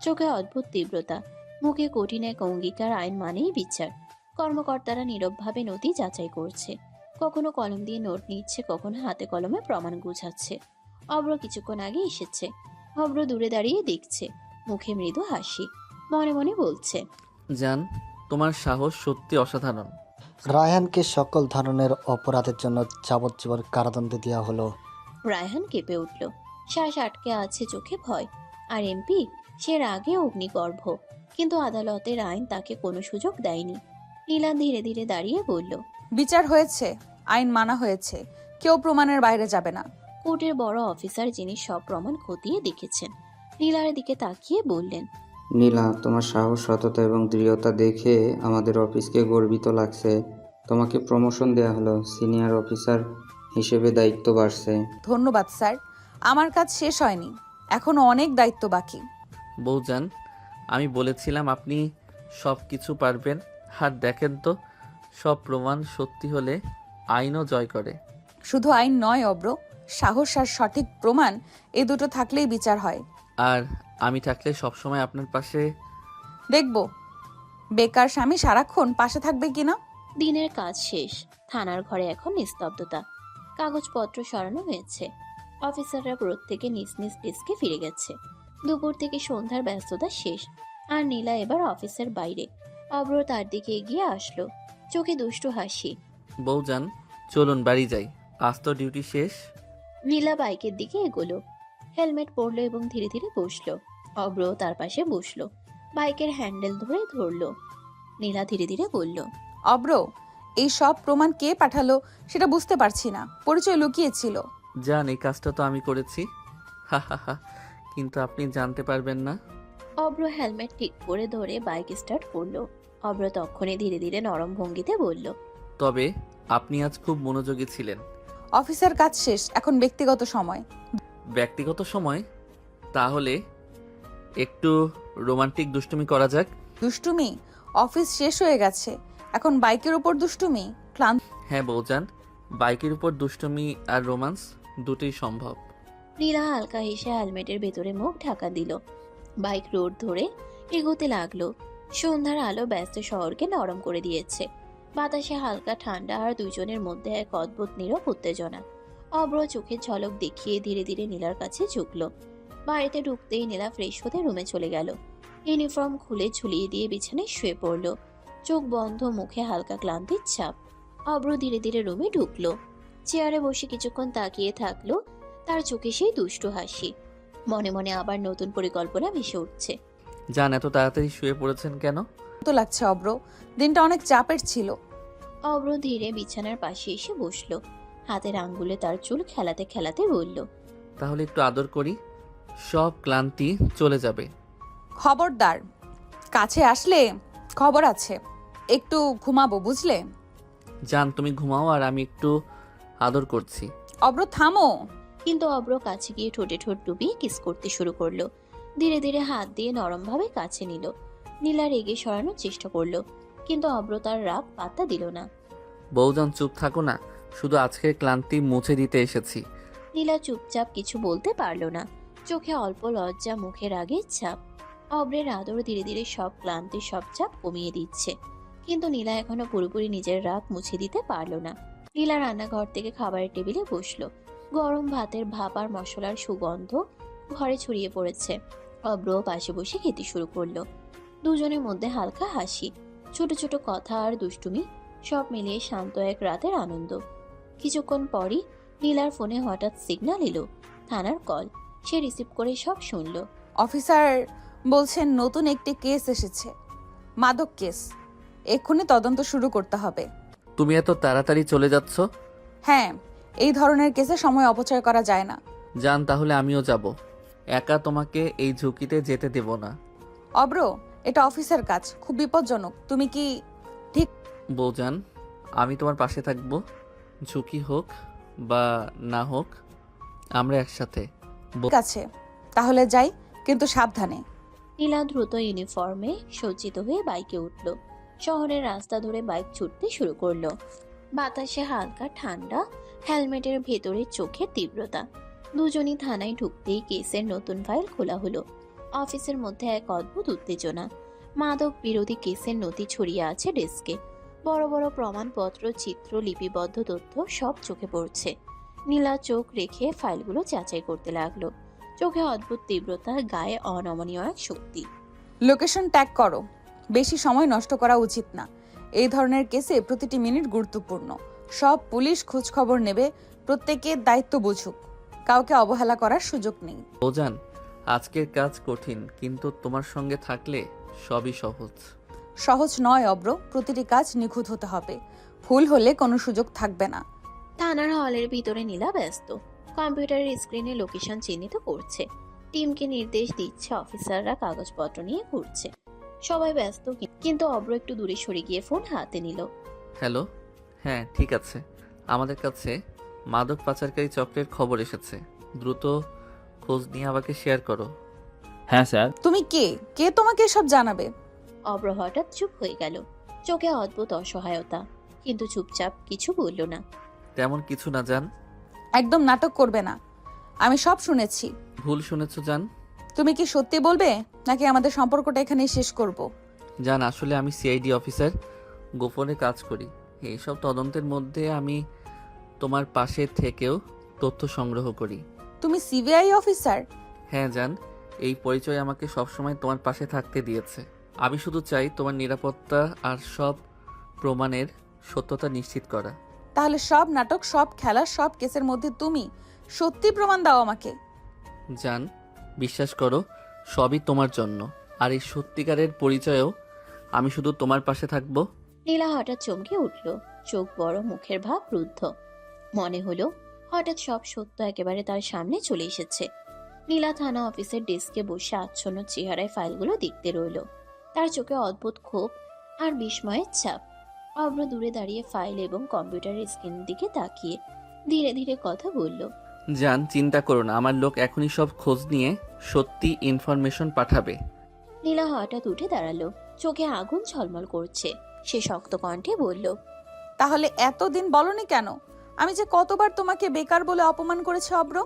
চোখে অদ্ভুত তীব্রতা, মুখে কঠিন এক অঙ্গীকার, আইন মানেই বিচার। কর্মকর্তারা নীরবভাবে নথি যাচাই করছে, কখনো কলম দিয়ে নোট নিচ্ছে, কখনো হাতে কলমে প্রমাণ গুছাচ্ছে। অব্র কিছুক্ষণ আগে এসেছে। অব্র দূরে দাঁড়িয়ে দেখছে, মুখে মৃদু হাসি, মনে মনে বলছে, জান, তোমার সাহস সত্যি অসাধারণ। রায়হানকে সকল ধরনের অপরাধের জন্য যাবজ্জীবন কারাদণ্ড দেওয়া হলো। রায়হান কেঁপে উঠল, শ্বাস আটকে আছে, চোখে ভয়। আর এমপি, সে রাগে অগ্নিগর্ভ, কিন্তু আদালতের আইন তাকে কোনো সুযোগ দেয়নি। নীলা ধীরে ধীরে দাঁড়িয়ে বলল, বিচার হয়েছে, আইন মানা হয়েছে, কেউ প্রমাণের বাইরে যাবে না। কোর্টের বড় অফিসার, যিনি সব প্রমাণ খতিয়ে দেখেছেন, নীলার দিকে তাকিয়ে বললেন, নীলা, তোমার সাহস, সততা এবং দৃঢ়তা দেখে আমাদের অফিসকে গর্বিত লাগছে। তোমাকে প্রমোশন দেওয়া হলো, সিনিয়র অফিসার হিসেবে দায়িত্ব বাড়ছে। ধন্যবাদ স্যার, আমার কাজ শেষ হয়নি, এখনো অনেক দায়িত্ব বাকি। বৌজান, আমি বলেছিলাম আপনি সব কিছু পারবেন। আর দেখেন তো, সব প্রমাণ সত্যি হলে আইনও জয় করে। শুধু আইন নয় অব্র, সাহস আর সঠিক প্রমাণ, এই দুটো থাকলেই বিচার হয়। আর আমি থাকলে সবসময় আপনার পাশে। দেখব বেকার স্বামী সারাক্ষণ পাশে থাকবে কিনা। দিনের কাজ শেষ। থানার ঘরে এখন নিস্তব্ধতা। কাগজপত্র সরানো হয়েছে। অফিসাররা প্রত্যেকে নিজ নিজ ডেস্কে ফিরে গেছে। দুপুর থেকে সন্ধ্যার ব্যস্ততা শেষ। আর নীলা এবার অফিসের বাইরে। অব্র তার দিকে এগিয়ে আসলো, চোখে দুষ্টু হাসি। বৌজান, চলুন বাড়ি যাই, আজ তো ডিউটি শেষ। নীলা বাইকের দিকে এগোলো, হেলমেট পরলো এবং ধীরে ধীরে বসলো। অব্র তার পাশে বসলো, বাইকের হ্যান্ডেল ধরে ধরলো। নীলা ধীরে ধীরে বলল, অব্র, এই সব প্রমাণ কে পাঠালো সেটা বুঝতে পারছি না, পরিচয় লুকিয়েছিল। জান, এই কাজটা তো আমি করেছি। হা হা হা, কিন্তু আপনি জানতে পারবেন না। অব্র হেলমেট ঠিক করে ধরে বাইক স্টার্ট করলো। অব্র তখনই ধীরে ধীরে নরম ভঙ্গিতে বলল, তবে আপনি আজ খুব মনোযোগী ছিলেন। অফিসের কাজ শেষ, এখন ব্যক্তিগত সময়। ব্যক্তিগত সময়? তাহলে একটু রোমান্টিক দুষ্টুমি করা যাক। দুষ্টুমি? অফিস শেষ হয়ে গেছে, এখন বাইকের উপর দুষ্টুমি? ক্লান্ত। হ্যাঁ বৌজান, বাইকের উপর দুষ্টুমি আর রোমান্স দুটোই সম্ভব। নীলা হালকা হেসে হেলমেটের ভেতরে মুখ ঢাকা দিল। বাইক রোড ধরে এগোতে লাগলো। সন্ধ্যার আলো ব্যস্ত শহরকে নরম করে দিয়েছে। বাতাসে হালকা ঠান্ডা, আর দুজনের মধ্যে এক অদ্ভুত নীরব উত্তেজনা। অব্র চোখের ঝলক দেখিয়ে ধীরে ধীরে নীলার কাছে ঝুঁকলো। বাড়িতে ঢুকতেই নীলা ফ্রেশ হতে রুমে চলে গেল। ইউনিফর্ম খুলে ঝুলিয়ে দিয়ে বিছানায় শুয়ে পড়ল, চোখ বন্ধ, মুখে হালকা ক্লান্তির ছাপ। অব্র ধীরে ধীরে রুমে ঢুকলো, চেয়ারে বসে কিছুক্ষণ তাকিয়ে থাকলো। তার চোখে সেই দুষ্টু হাসি। মনে মনে আবার নতুন পরিকল্পনা ভেসে উঠছে। জান, এত তাড়াতাড়ি শুয়ে পড়েছেন কেন? তো লাগছে অব্র, দিনটা অনেক চাপের ছিল। অব্র ধীরে বিছানার পাশে এসে বসলো, হাতের আঙ্গুলে তার চুল খেলাতে খেলাতে বলল, তাহলে একটু আদর করি, সব ক্লান্তি চলে যাবে। খবরদার, কাছে আসলে খবর আছে, একটু ঘুমাবো বুঝলে। জান, তুমি ঘুমাও, আর আমি একটু আদর করছি। অব্র থামো। কিন্তু অব্র কাছে গিয়ে ঠোঁটে ঠোঁট ডুবিয়ে কিস করতে শুরু করলো। ধীরে ধীরে হাত দিয়ে নরমভাবে কাছে নিল। নীলা রেগে সরানোর চেষ্টা করলো, কিন্তু অব্র তার রাগ পাত্তা দিল না। বৌজান, চুপ থাকো না, শুধু আজকের ক্লান্তি মুছে দিতে এসেছি। নীলা চুপচাপ কিছু বলতে পারলো না, চোখে অল্প লজ্জা, মুখে রাগের ছাপ। অব্রের আদর ধীরে ধীরে সব ক্লান্তি, সব চাপ কমিয়ে দিচ্ছে, কিন্তু নীলা এখনো পুরোপুরি নিজের রাগ মুছে দিতে পারলো না। নীলা রান্নাঘর থেকে খাবারের টেবিলে বসলো। গরম ভাতের ভাপ আর মশলার সুগন্ধ ঘরে ছড়িয়ে পড়েছে। অব্র পাশে বসে খেতে শুরু করলো। দুজনের মধ্যে হালকা হাসি, ছোট ছোট কথা আর দুষ্টুমি, সব মিলিয়ে শান্ত এক রাতের আনন্দ। কিছুক্ষণ পরই নীলার ফোনে হঠাৎ সিগন্যাল এলো, থানার কল। সে রিসিভ করে সব শুনলো। অফিসার বলছেন নতুন একটি কেস এসেছে, মাদক কেস, এক্ষুনি তদন্ত শুরু করতে হবে। তুমি এত তাড়াতাড়ি চলে যাচ্ছ? হ্যাঁ, এই ধরনের কেসে সময় অপচয় করা যায় না। জান, তাহলে আমিও যাব, একা তোমাকে এই ঝুঁকিতে যেতে দেব না। অব্র, এটা অফিসের কাজ, খুব বিপজ্জনক, তুমি কি ঠিক? বৌজান, আমি তোমার পাশে থাকবো, ঝুঁকি হোক বা না হোক। আমরা একসাথে। ঠিক আছে, তাহলে যাই, কিন্তু সাবধানে। নীলা দ্রুত ইউনিফর্মে সজ্জিত হয়ে বাইকে উঠল। শহরের রাস্তা ধরে বাইক ছুটতে শুরু করলো। বাতাসে হালকা ঠান্ডা, হেলমেটের ভেতরে চোখের তীব্রতা। দুজনই থানায় ঢুকতেই কেসের নতুন ফাইল খোলা হলো। অফিসের মধ্যে এক অদ্ভুত উত্তেজনা। মাদক বিরোধী কেসের নথি ছড়িয়ে আছে ডেস্কে। বড় বড় প্রমাণপত্র, চিত্র, লিপিবদ্ধ তথ্য সব চোখে পড়ছে। নীলা চোখ রেখে ফাইলগুলো যাচাই করতে লাগলো। চোখে অদ্ভুত তীব্রতা, গায়ে অনমনীয় এক শক্তি। লোকেশন ট্যাগ করো, বেশি সময় নষ্ট করা উচিত না। এই ধরনের কেসে প্রতিটি মিনিট গুরুত্বপূর্ণ। সব পুলিশ খোঁজ খবর নেবে, প্রত্যেকের দায়িত্ব বুঝুক, কাউকে অবহেলা করার সুযোগ নেই। বোঝান, আজকের কাজ কঠিন, কিন্তু তোমার সঙ্গে থাকলে সবই সহজ। সহজ নয় অব্র, প্রতিটি কাজ নিখুঁত হতে হবে। ভুল হলে কোনো সুযোগ থাকবে না। থানার হলের ভিতরে নীলা ব্যস্ত। কম্পিউটারের স্ক্রিনে লোকেশন চিহ্নিত করছে। টিমকে নির্দেশ দিচ্ছে, অফিসাররা কাগজপত্র নিয়ে ঘুরছে। সবাই ব্যস্ত, কিন্তু অব্র একটু দূরে সরে গিয়ে ফোন হাতে নিল। হ্যালো, হ্যাঁ ঠিক আছে, আমাদের কাছে মাদক পাচারকারী চক্রের খবর এসেছে। দ্রুত খোঁজ নিয়ে আমাকে শেয়ার করো। হ্যাঁ স্যার। তুমি কে? কে তোমাকে এসব জানাবে? অব্র হঠাৎ চুপ হয়ে গেল। চোখে অদ্ভুত অসহায়তা, কিন্তু চুপচাপ কিছু বলল না। তেমন কিছু না জান। একদম নাটক করবে না, আমি সব শুনেছি। ভুল শুনেছ জান। তুমি কি সত্যি বলবে, নাকি আমাদের সম্পর্কটা এখানেই শেষ করব? জান, আসলে আমি সিআইডি অফিসার, গোপনে কাজ করি। এইসব তদন্তের মধ্যে আমি তোমার পাশে থেকেও তথ্য সংগ্রহ করি। তুমি সিবিআই অফিসার? হ্যাঁ জান, এই পরিচয় আমাকে সবসময় তোমার পাশে থাকতে দিয়েছে। আমি শুধু চাই তোমার নিরাপত্তা আর সব প্রমাণের সত্যতা নিশ্চিত করা। তাহলে সব নাটক, সব খেলা, সব কেসের মধ্যে তুমি সত্যি প্রমাণ দাও আমাকে। জান, বিশ্বাস করো, সবই তোমার জন্য। আর এই সত্যিকারের পরিচয়েও আমি শুধু তোমার পাশে থাকবো। নীলা হঠাৎ চমকে উঠল। চোখ বড়, মুখের ভাব রুদ্ধ। মনে হলো হঠাৎ সব সত্য একেবারে তার সামনে চলে এসেছে। নীলা থানা অফিসের ডেস্কে বসে আচ্ছন্ন চেহারায় ফাইলগুলো দেখতে রইল। তার চোখে অদ্ভুত ক্ষোভ আর বিস্ময়ের ছাপ। অব্র দূরে দাঁড়িয়ে ফাইল এবং কম্পিউটারের স্ক্রিনের দিকে তাকিয়ে ধীরে ধীরে কথা বলল। জান, চিন্তা করো না, আমার লোক এখনই সব খোঁজ নিয়ে সত্যি ইনফরমেশন পাঠাবে। নীলা হঠাৎ উঠে দাঁড়ালো। চোখে আগুন ঝলমল করছে। সে শক্ত কণ্ঠে বলল, তাহলে এতদিন বলনি কেন? আমি যে কতবার তোমাকে বেকার বলে অপমান করেছি অব্র।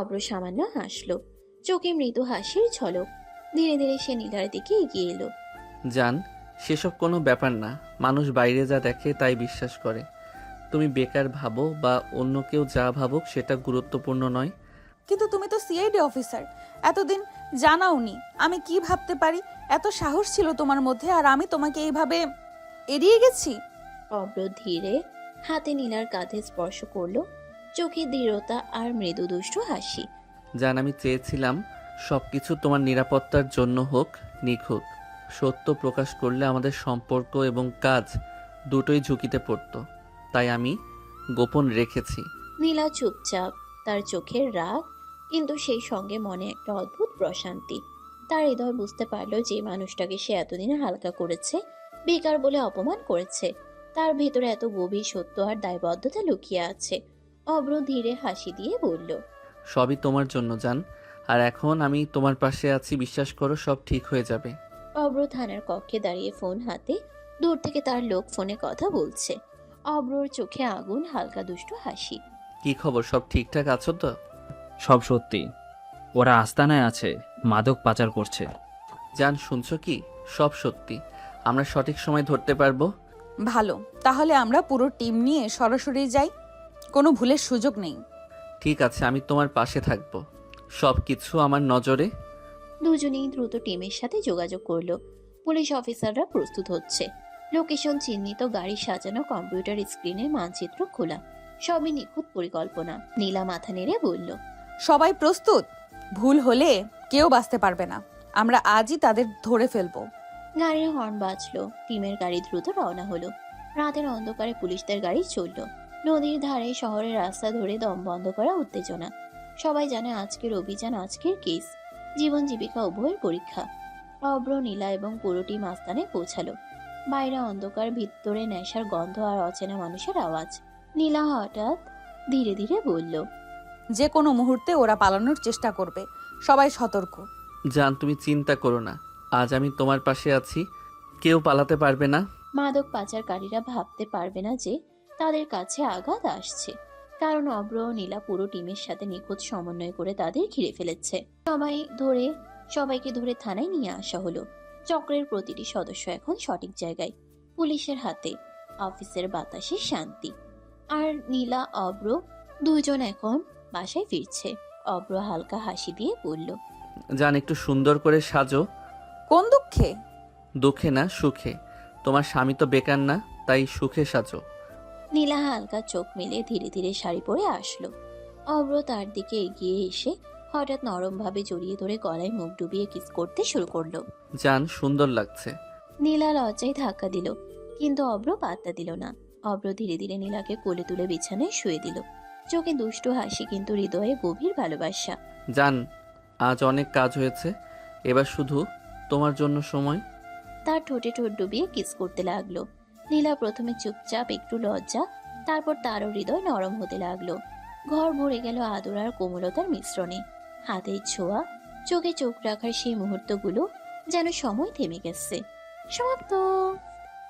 অব্র সামান্য হাসলো, চোখে মৃদু হাসির ঝলক। ধীরে ধীরে সে নীলার দিকে এগিয়ে এলো। জান, সেসব কোনো ব্যাপার না। মানুষ বাইরে যা দেখে তাই বিশ্বাস করে। তুমি বেকার ভাবো বা অন্য কেউ যা ভাবুক, সেটা গুরুত্বপূর্ণ নয়। কিন্তু তুমি তো সিআইডি অফিসার, এতদিন জানাওনি আমি কি ভাবতে পারি। এত সাহস ছিল তোমার মধ্যে, আর আমি তোমাকে এইভাবে এড়িয়ে গেছি। অব্র ধীরে হাতে নীলার কাঁধে স্পর্শ করলো, চোখে দৃঢ়তা আর মৃদু দুষ্টু হাসি। জান, আমি চেয়েছিলাম সবকিছু তোমার নিরাপত্তার জন্য হোক নিখুঁত। সত্য প্রকাশ করলে আমাদের সম্পর্ক এবং কাজ দুটোই ঝুঁকিতে পড়তো, তাই আমি গোপন রেখেছি। নীলা চুপচাপ, তার চোখের রাগ, কিন্তু সেই সঙ্গে মনে একটা অদ্ভুত প্রশান্তি। তার হৃদয় বুঝতে পারলো যে মানুষটাকে সে এতদিন হালকা করেছে, বেকার বলে অপমান করেছে, তার ভেতরে এত গভীর সত্য আর দায়বদ্ধতা লুকিয়ে আছে। অব্র ধীরে হাসি দিয়ে বলল, সবই তোমার জন্য জান, আর এখন আমি তোমার পাশে আছি। বিশ্বাস করো, সব ঠিক হয়ে যাবে। অব্র থানার কক্ষে দাঁড়িয়ে ফোন হাতে, দূর থেকে তার লোক ফোনে কথা বলছে। অব্রর চোখে আগুন, হালকা দুষ্টু হাসি। কি খবর, সব ঠিকঠাক আছো তো? সব সত্যি, ওরা আস্তানায় আছে, মাদক পাচার করছে। জান, শুনছো কি? সব সত্যি। আমরা সঠিক সময় ধরতে পারবো। ভালো, তাহলে আমরা পুরো টিম নিয়ে সরাসরি যাই, কোনো ভুলের সুযোগ নেই। ঠিক আছে, আমি তোমার পাশে থাকবো। সব কিছু আমার নজরে। দুজনেই দ্রুত টিমের সাথে যোগাযোগ করলো। পুলিশ অফিসাররা প্রস্তুত হচ্ছে। লোকেশন চিহ্নিত, গাড়ি সাজানো, কম্পিউটার স্ক্রিনে মানচিত্র খোলা, সবই নিখুঁত পরিকল্পনা। নীলা মাথা নেড়ে বলল, সবাই প্রস্তুত? ভুল হলে কেউ বাঁচতে পারবে না, আমরা আজই তাদের ধরে ফেলবো। গাড়ির হর্ন বাজলো। টিমের গাড়ি দ্রুত রওনা হলো। রাতের অন্ধকারে পুলিশদের গাড়ি চলল। নদীর ধারে, শহরের রাস্তা ধরে দম বন্ধ করা উত্তেজনা। সবাই জানে আজকের অভিযান, আজকের কেস, জীবন জীবিকা উভয়ের পরীক্ষা। অব্র, নীলা এবং পুরো টিম আস্তানে পৌঁছালো। বাইরে অন্ধকার, ভিতরে নেশার গন্ধ আর অচেনা মানুষের আওয়াজ। নীলা হঠাৎ ধীরে ধীরে বলল, যে কোনো মুহূর্তে ওরা পালানোর চেষ্টা করবে, সবাই সতর্ক। জান, তুমি চিন্তা করো না, আজ আমি তোমার পাশে আছি, কেউ পালাতে পারবে না। মাদক পাচারকারীরা ভাবতে পারবে না যে তাদের কাছে আঘাত আসছে, কারণ অব্র ও নীলা পুরো টিমের সাথে নিখুঁত সমন্বয় করে তাদের ঘিরে ফেলেছে। সবাইকে ধরে থানায় নিয়ে আসা হলো। চক্রের প্রতিটি সদস্য এখন সঠিক জায়গায়, পুলিশের হাতে। অফিসের বাতাসে শান্তি। আর নীলা অব্র দুজন এখন বাসায় ফিরছে। অব্র হালকা হাসি দিয়ে বলল, জান, একটু সুন্দর করে সাজো। কোন দুঃখে? দুঃখে না, সুখে। তোমার স্বামী তো বেকার না, তাই সুখে সাজো। নীলা হালকা চোখ মেলে ধীরে ধীরে শাড়ি পরে আসলো। অব্র তার দিকে এগিয়ে এসে হঠাৎ নরমভাবে জড়িয়ে ধরে গলায় মুখ ডুবিয়ে কিস করতে শুরু করলো। জান, সুন্দর লাগছে। নীলা লজ্জায় ধাক্কা দিল, কিন্তু অব্র পাত্তা দিল না। অব্র ধীরে ধীরে নীলাকে কোলে তুলে বিছানায় শুয়ে দিল। চোখে দুষ্টু হাসি, কিন্তু হৃদয়ে গভীর ভালোবাসা। জান, আজ অনেক কাজ হয়েছে, এবার শুধু তোমার জন্য সময়। তার ঠোঁটে ঠোঁট ডুবিয়ে কিস করতে লাগলো। নীলা প্রথমে চুপচাপ, একটু লজ্জা, তারপর তারও হৃদয় নরম হতে লাগলো। ঘর ভরে গেল আদর আর কোমলতার মিশ্রণে। হাতের ছোঁয়া, চোখে চোখ রাখার সেই মুহূর্তগুলো যেন সময় থেমে গেছে। সমাপ্ত।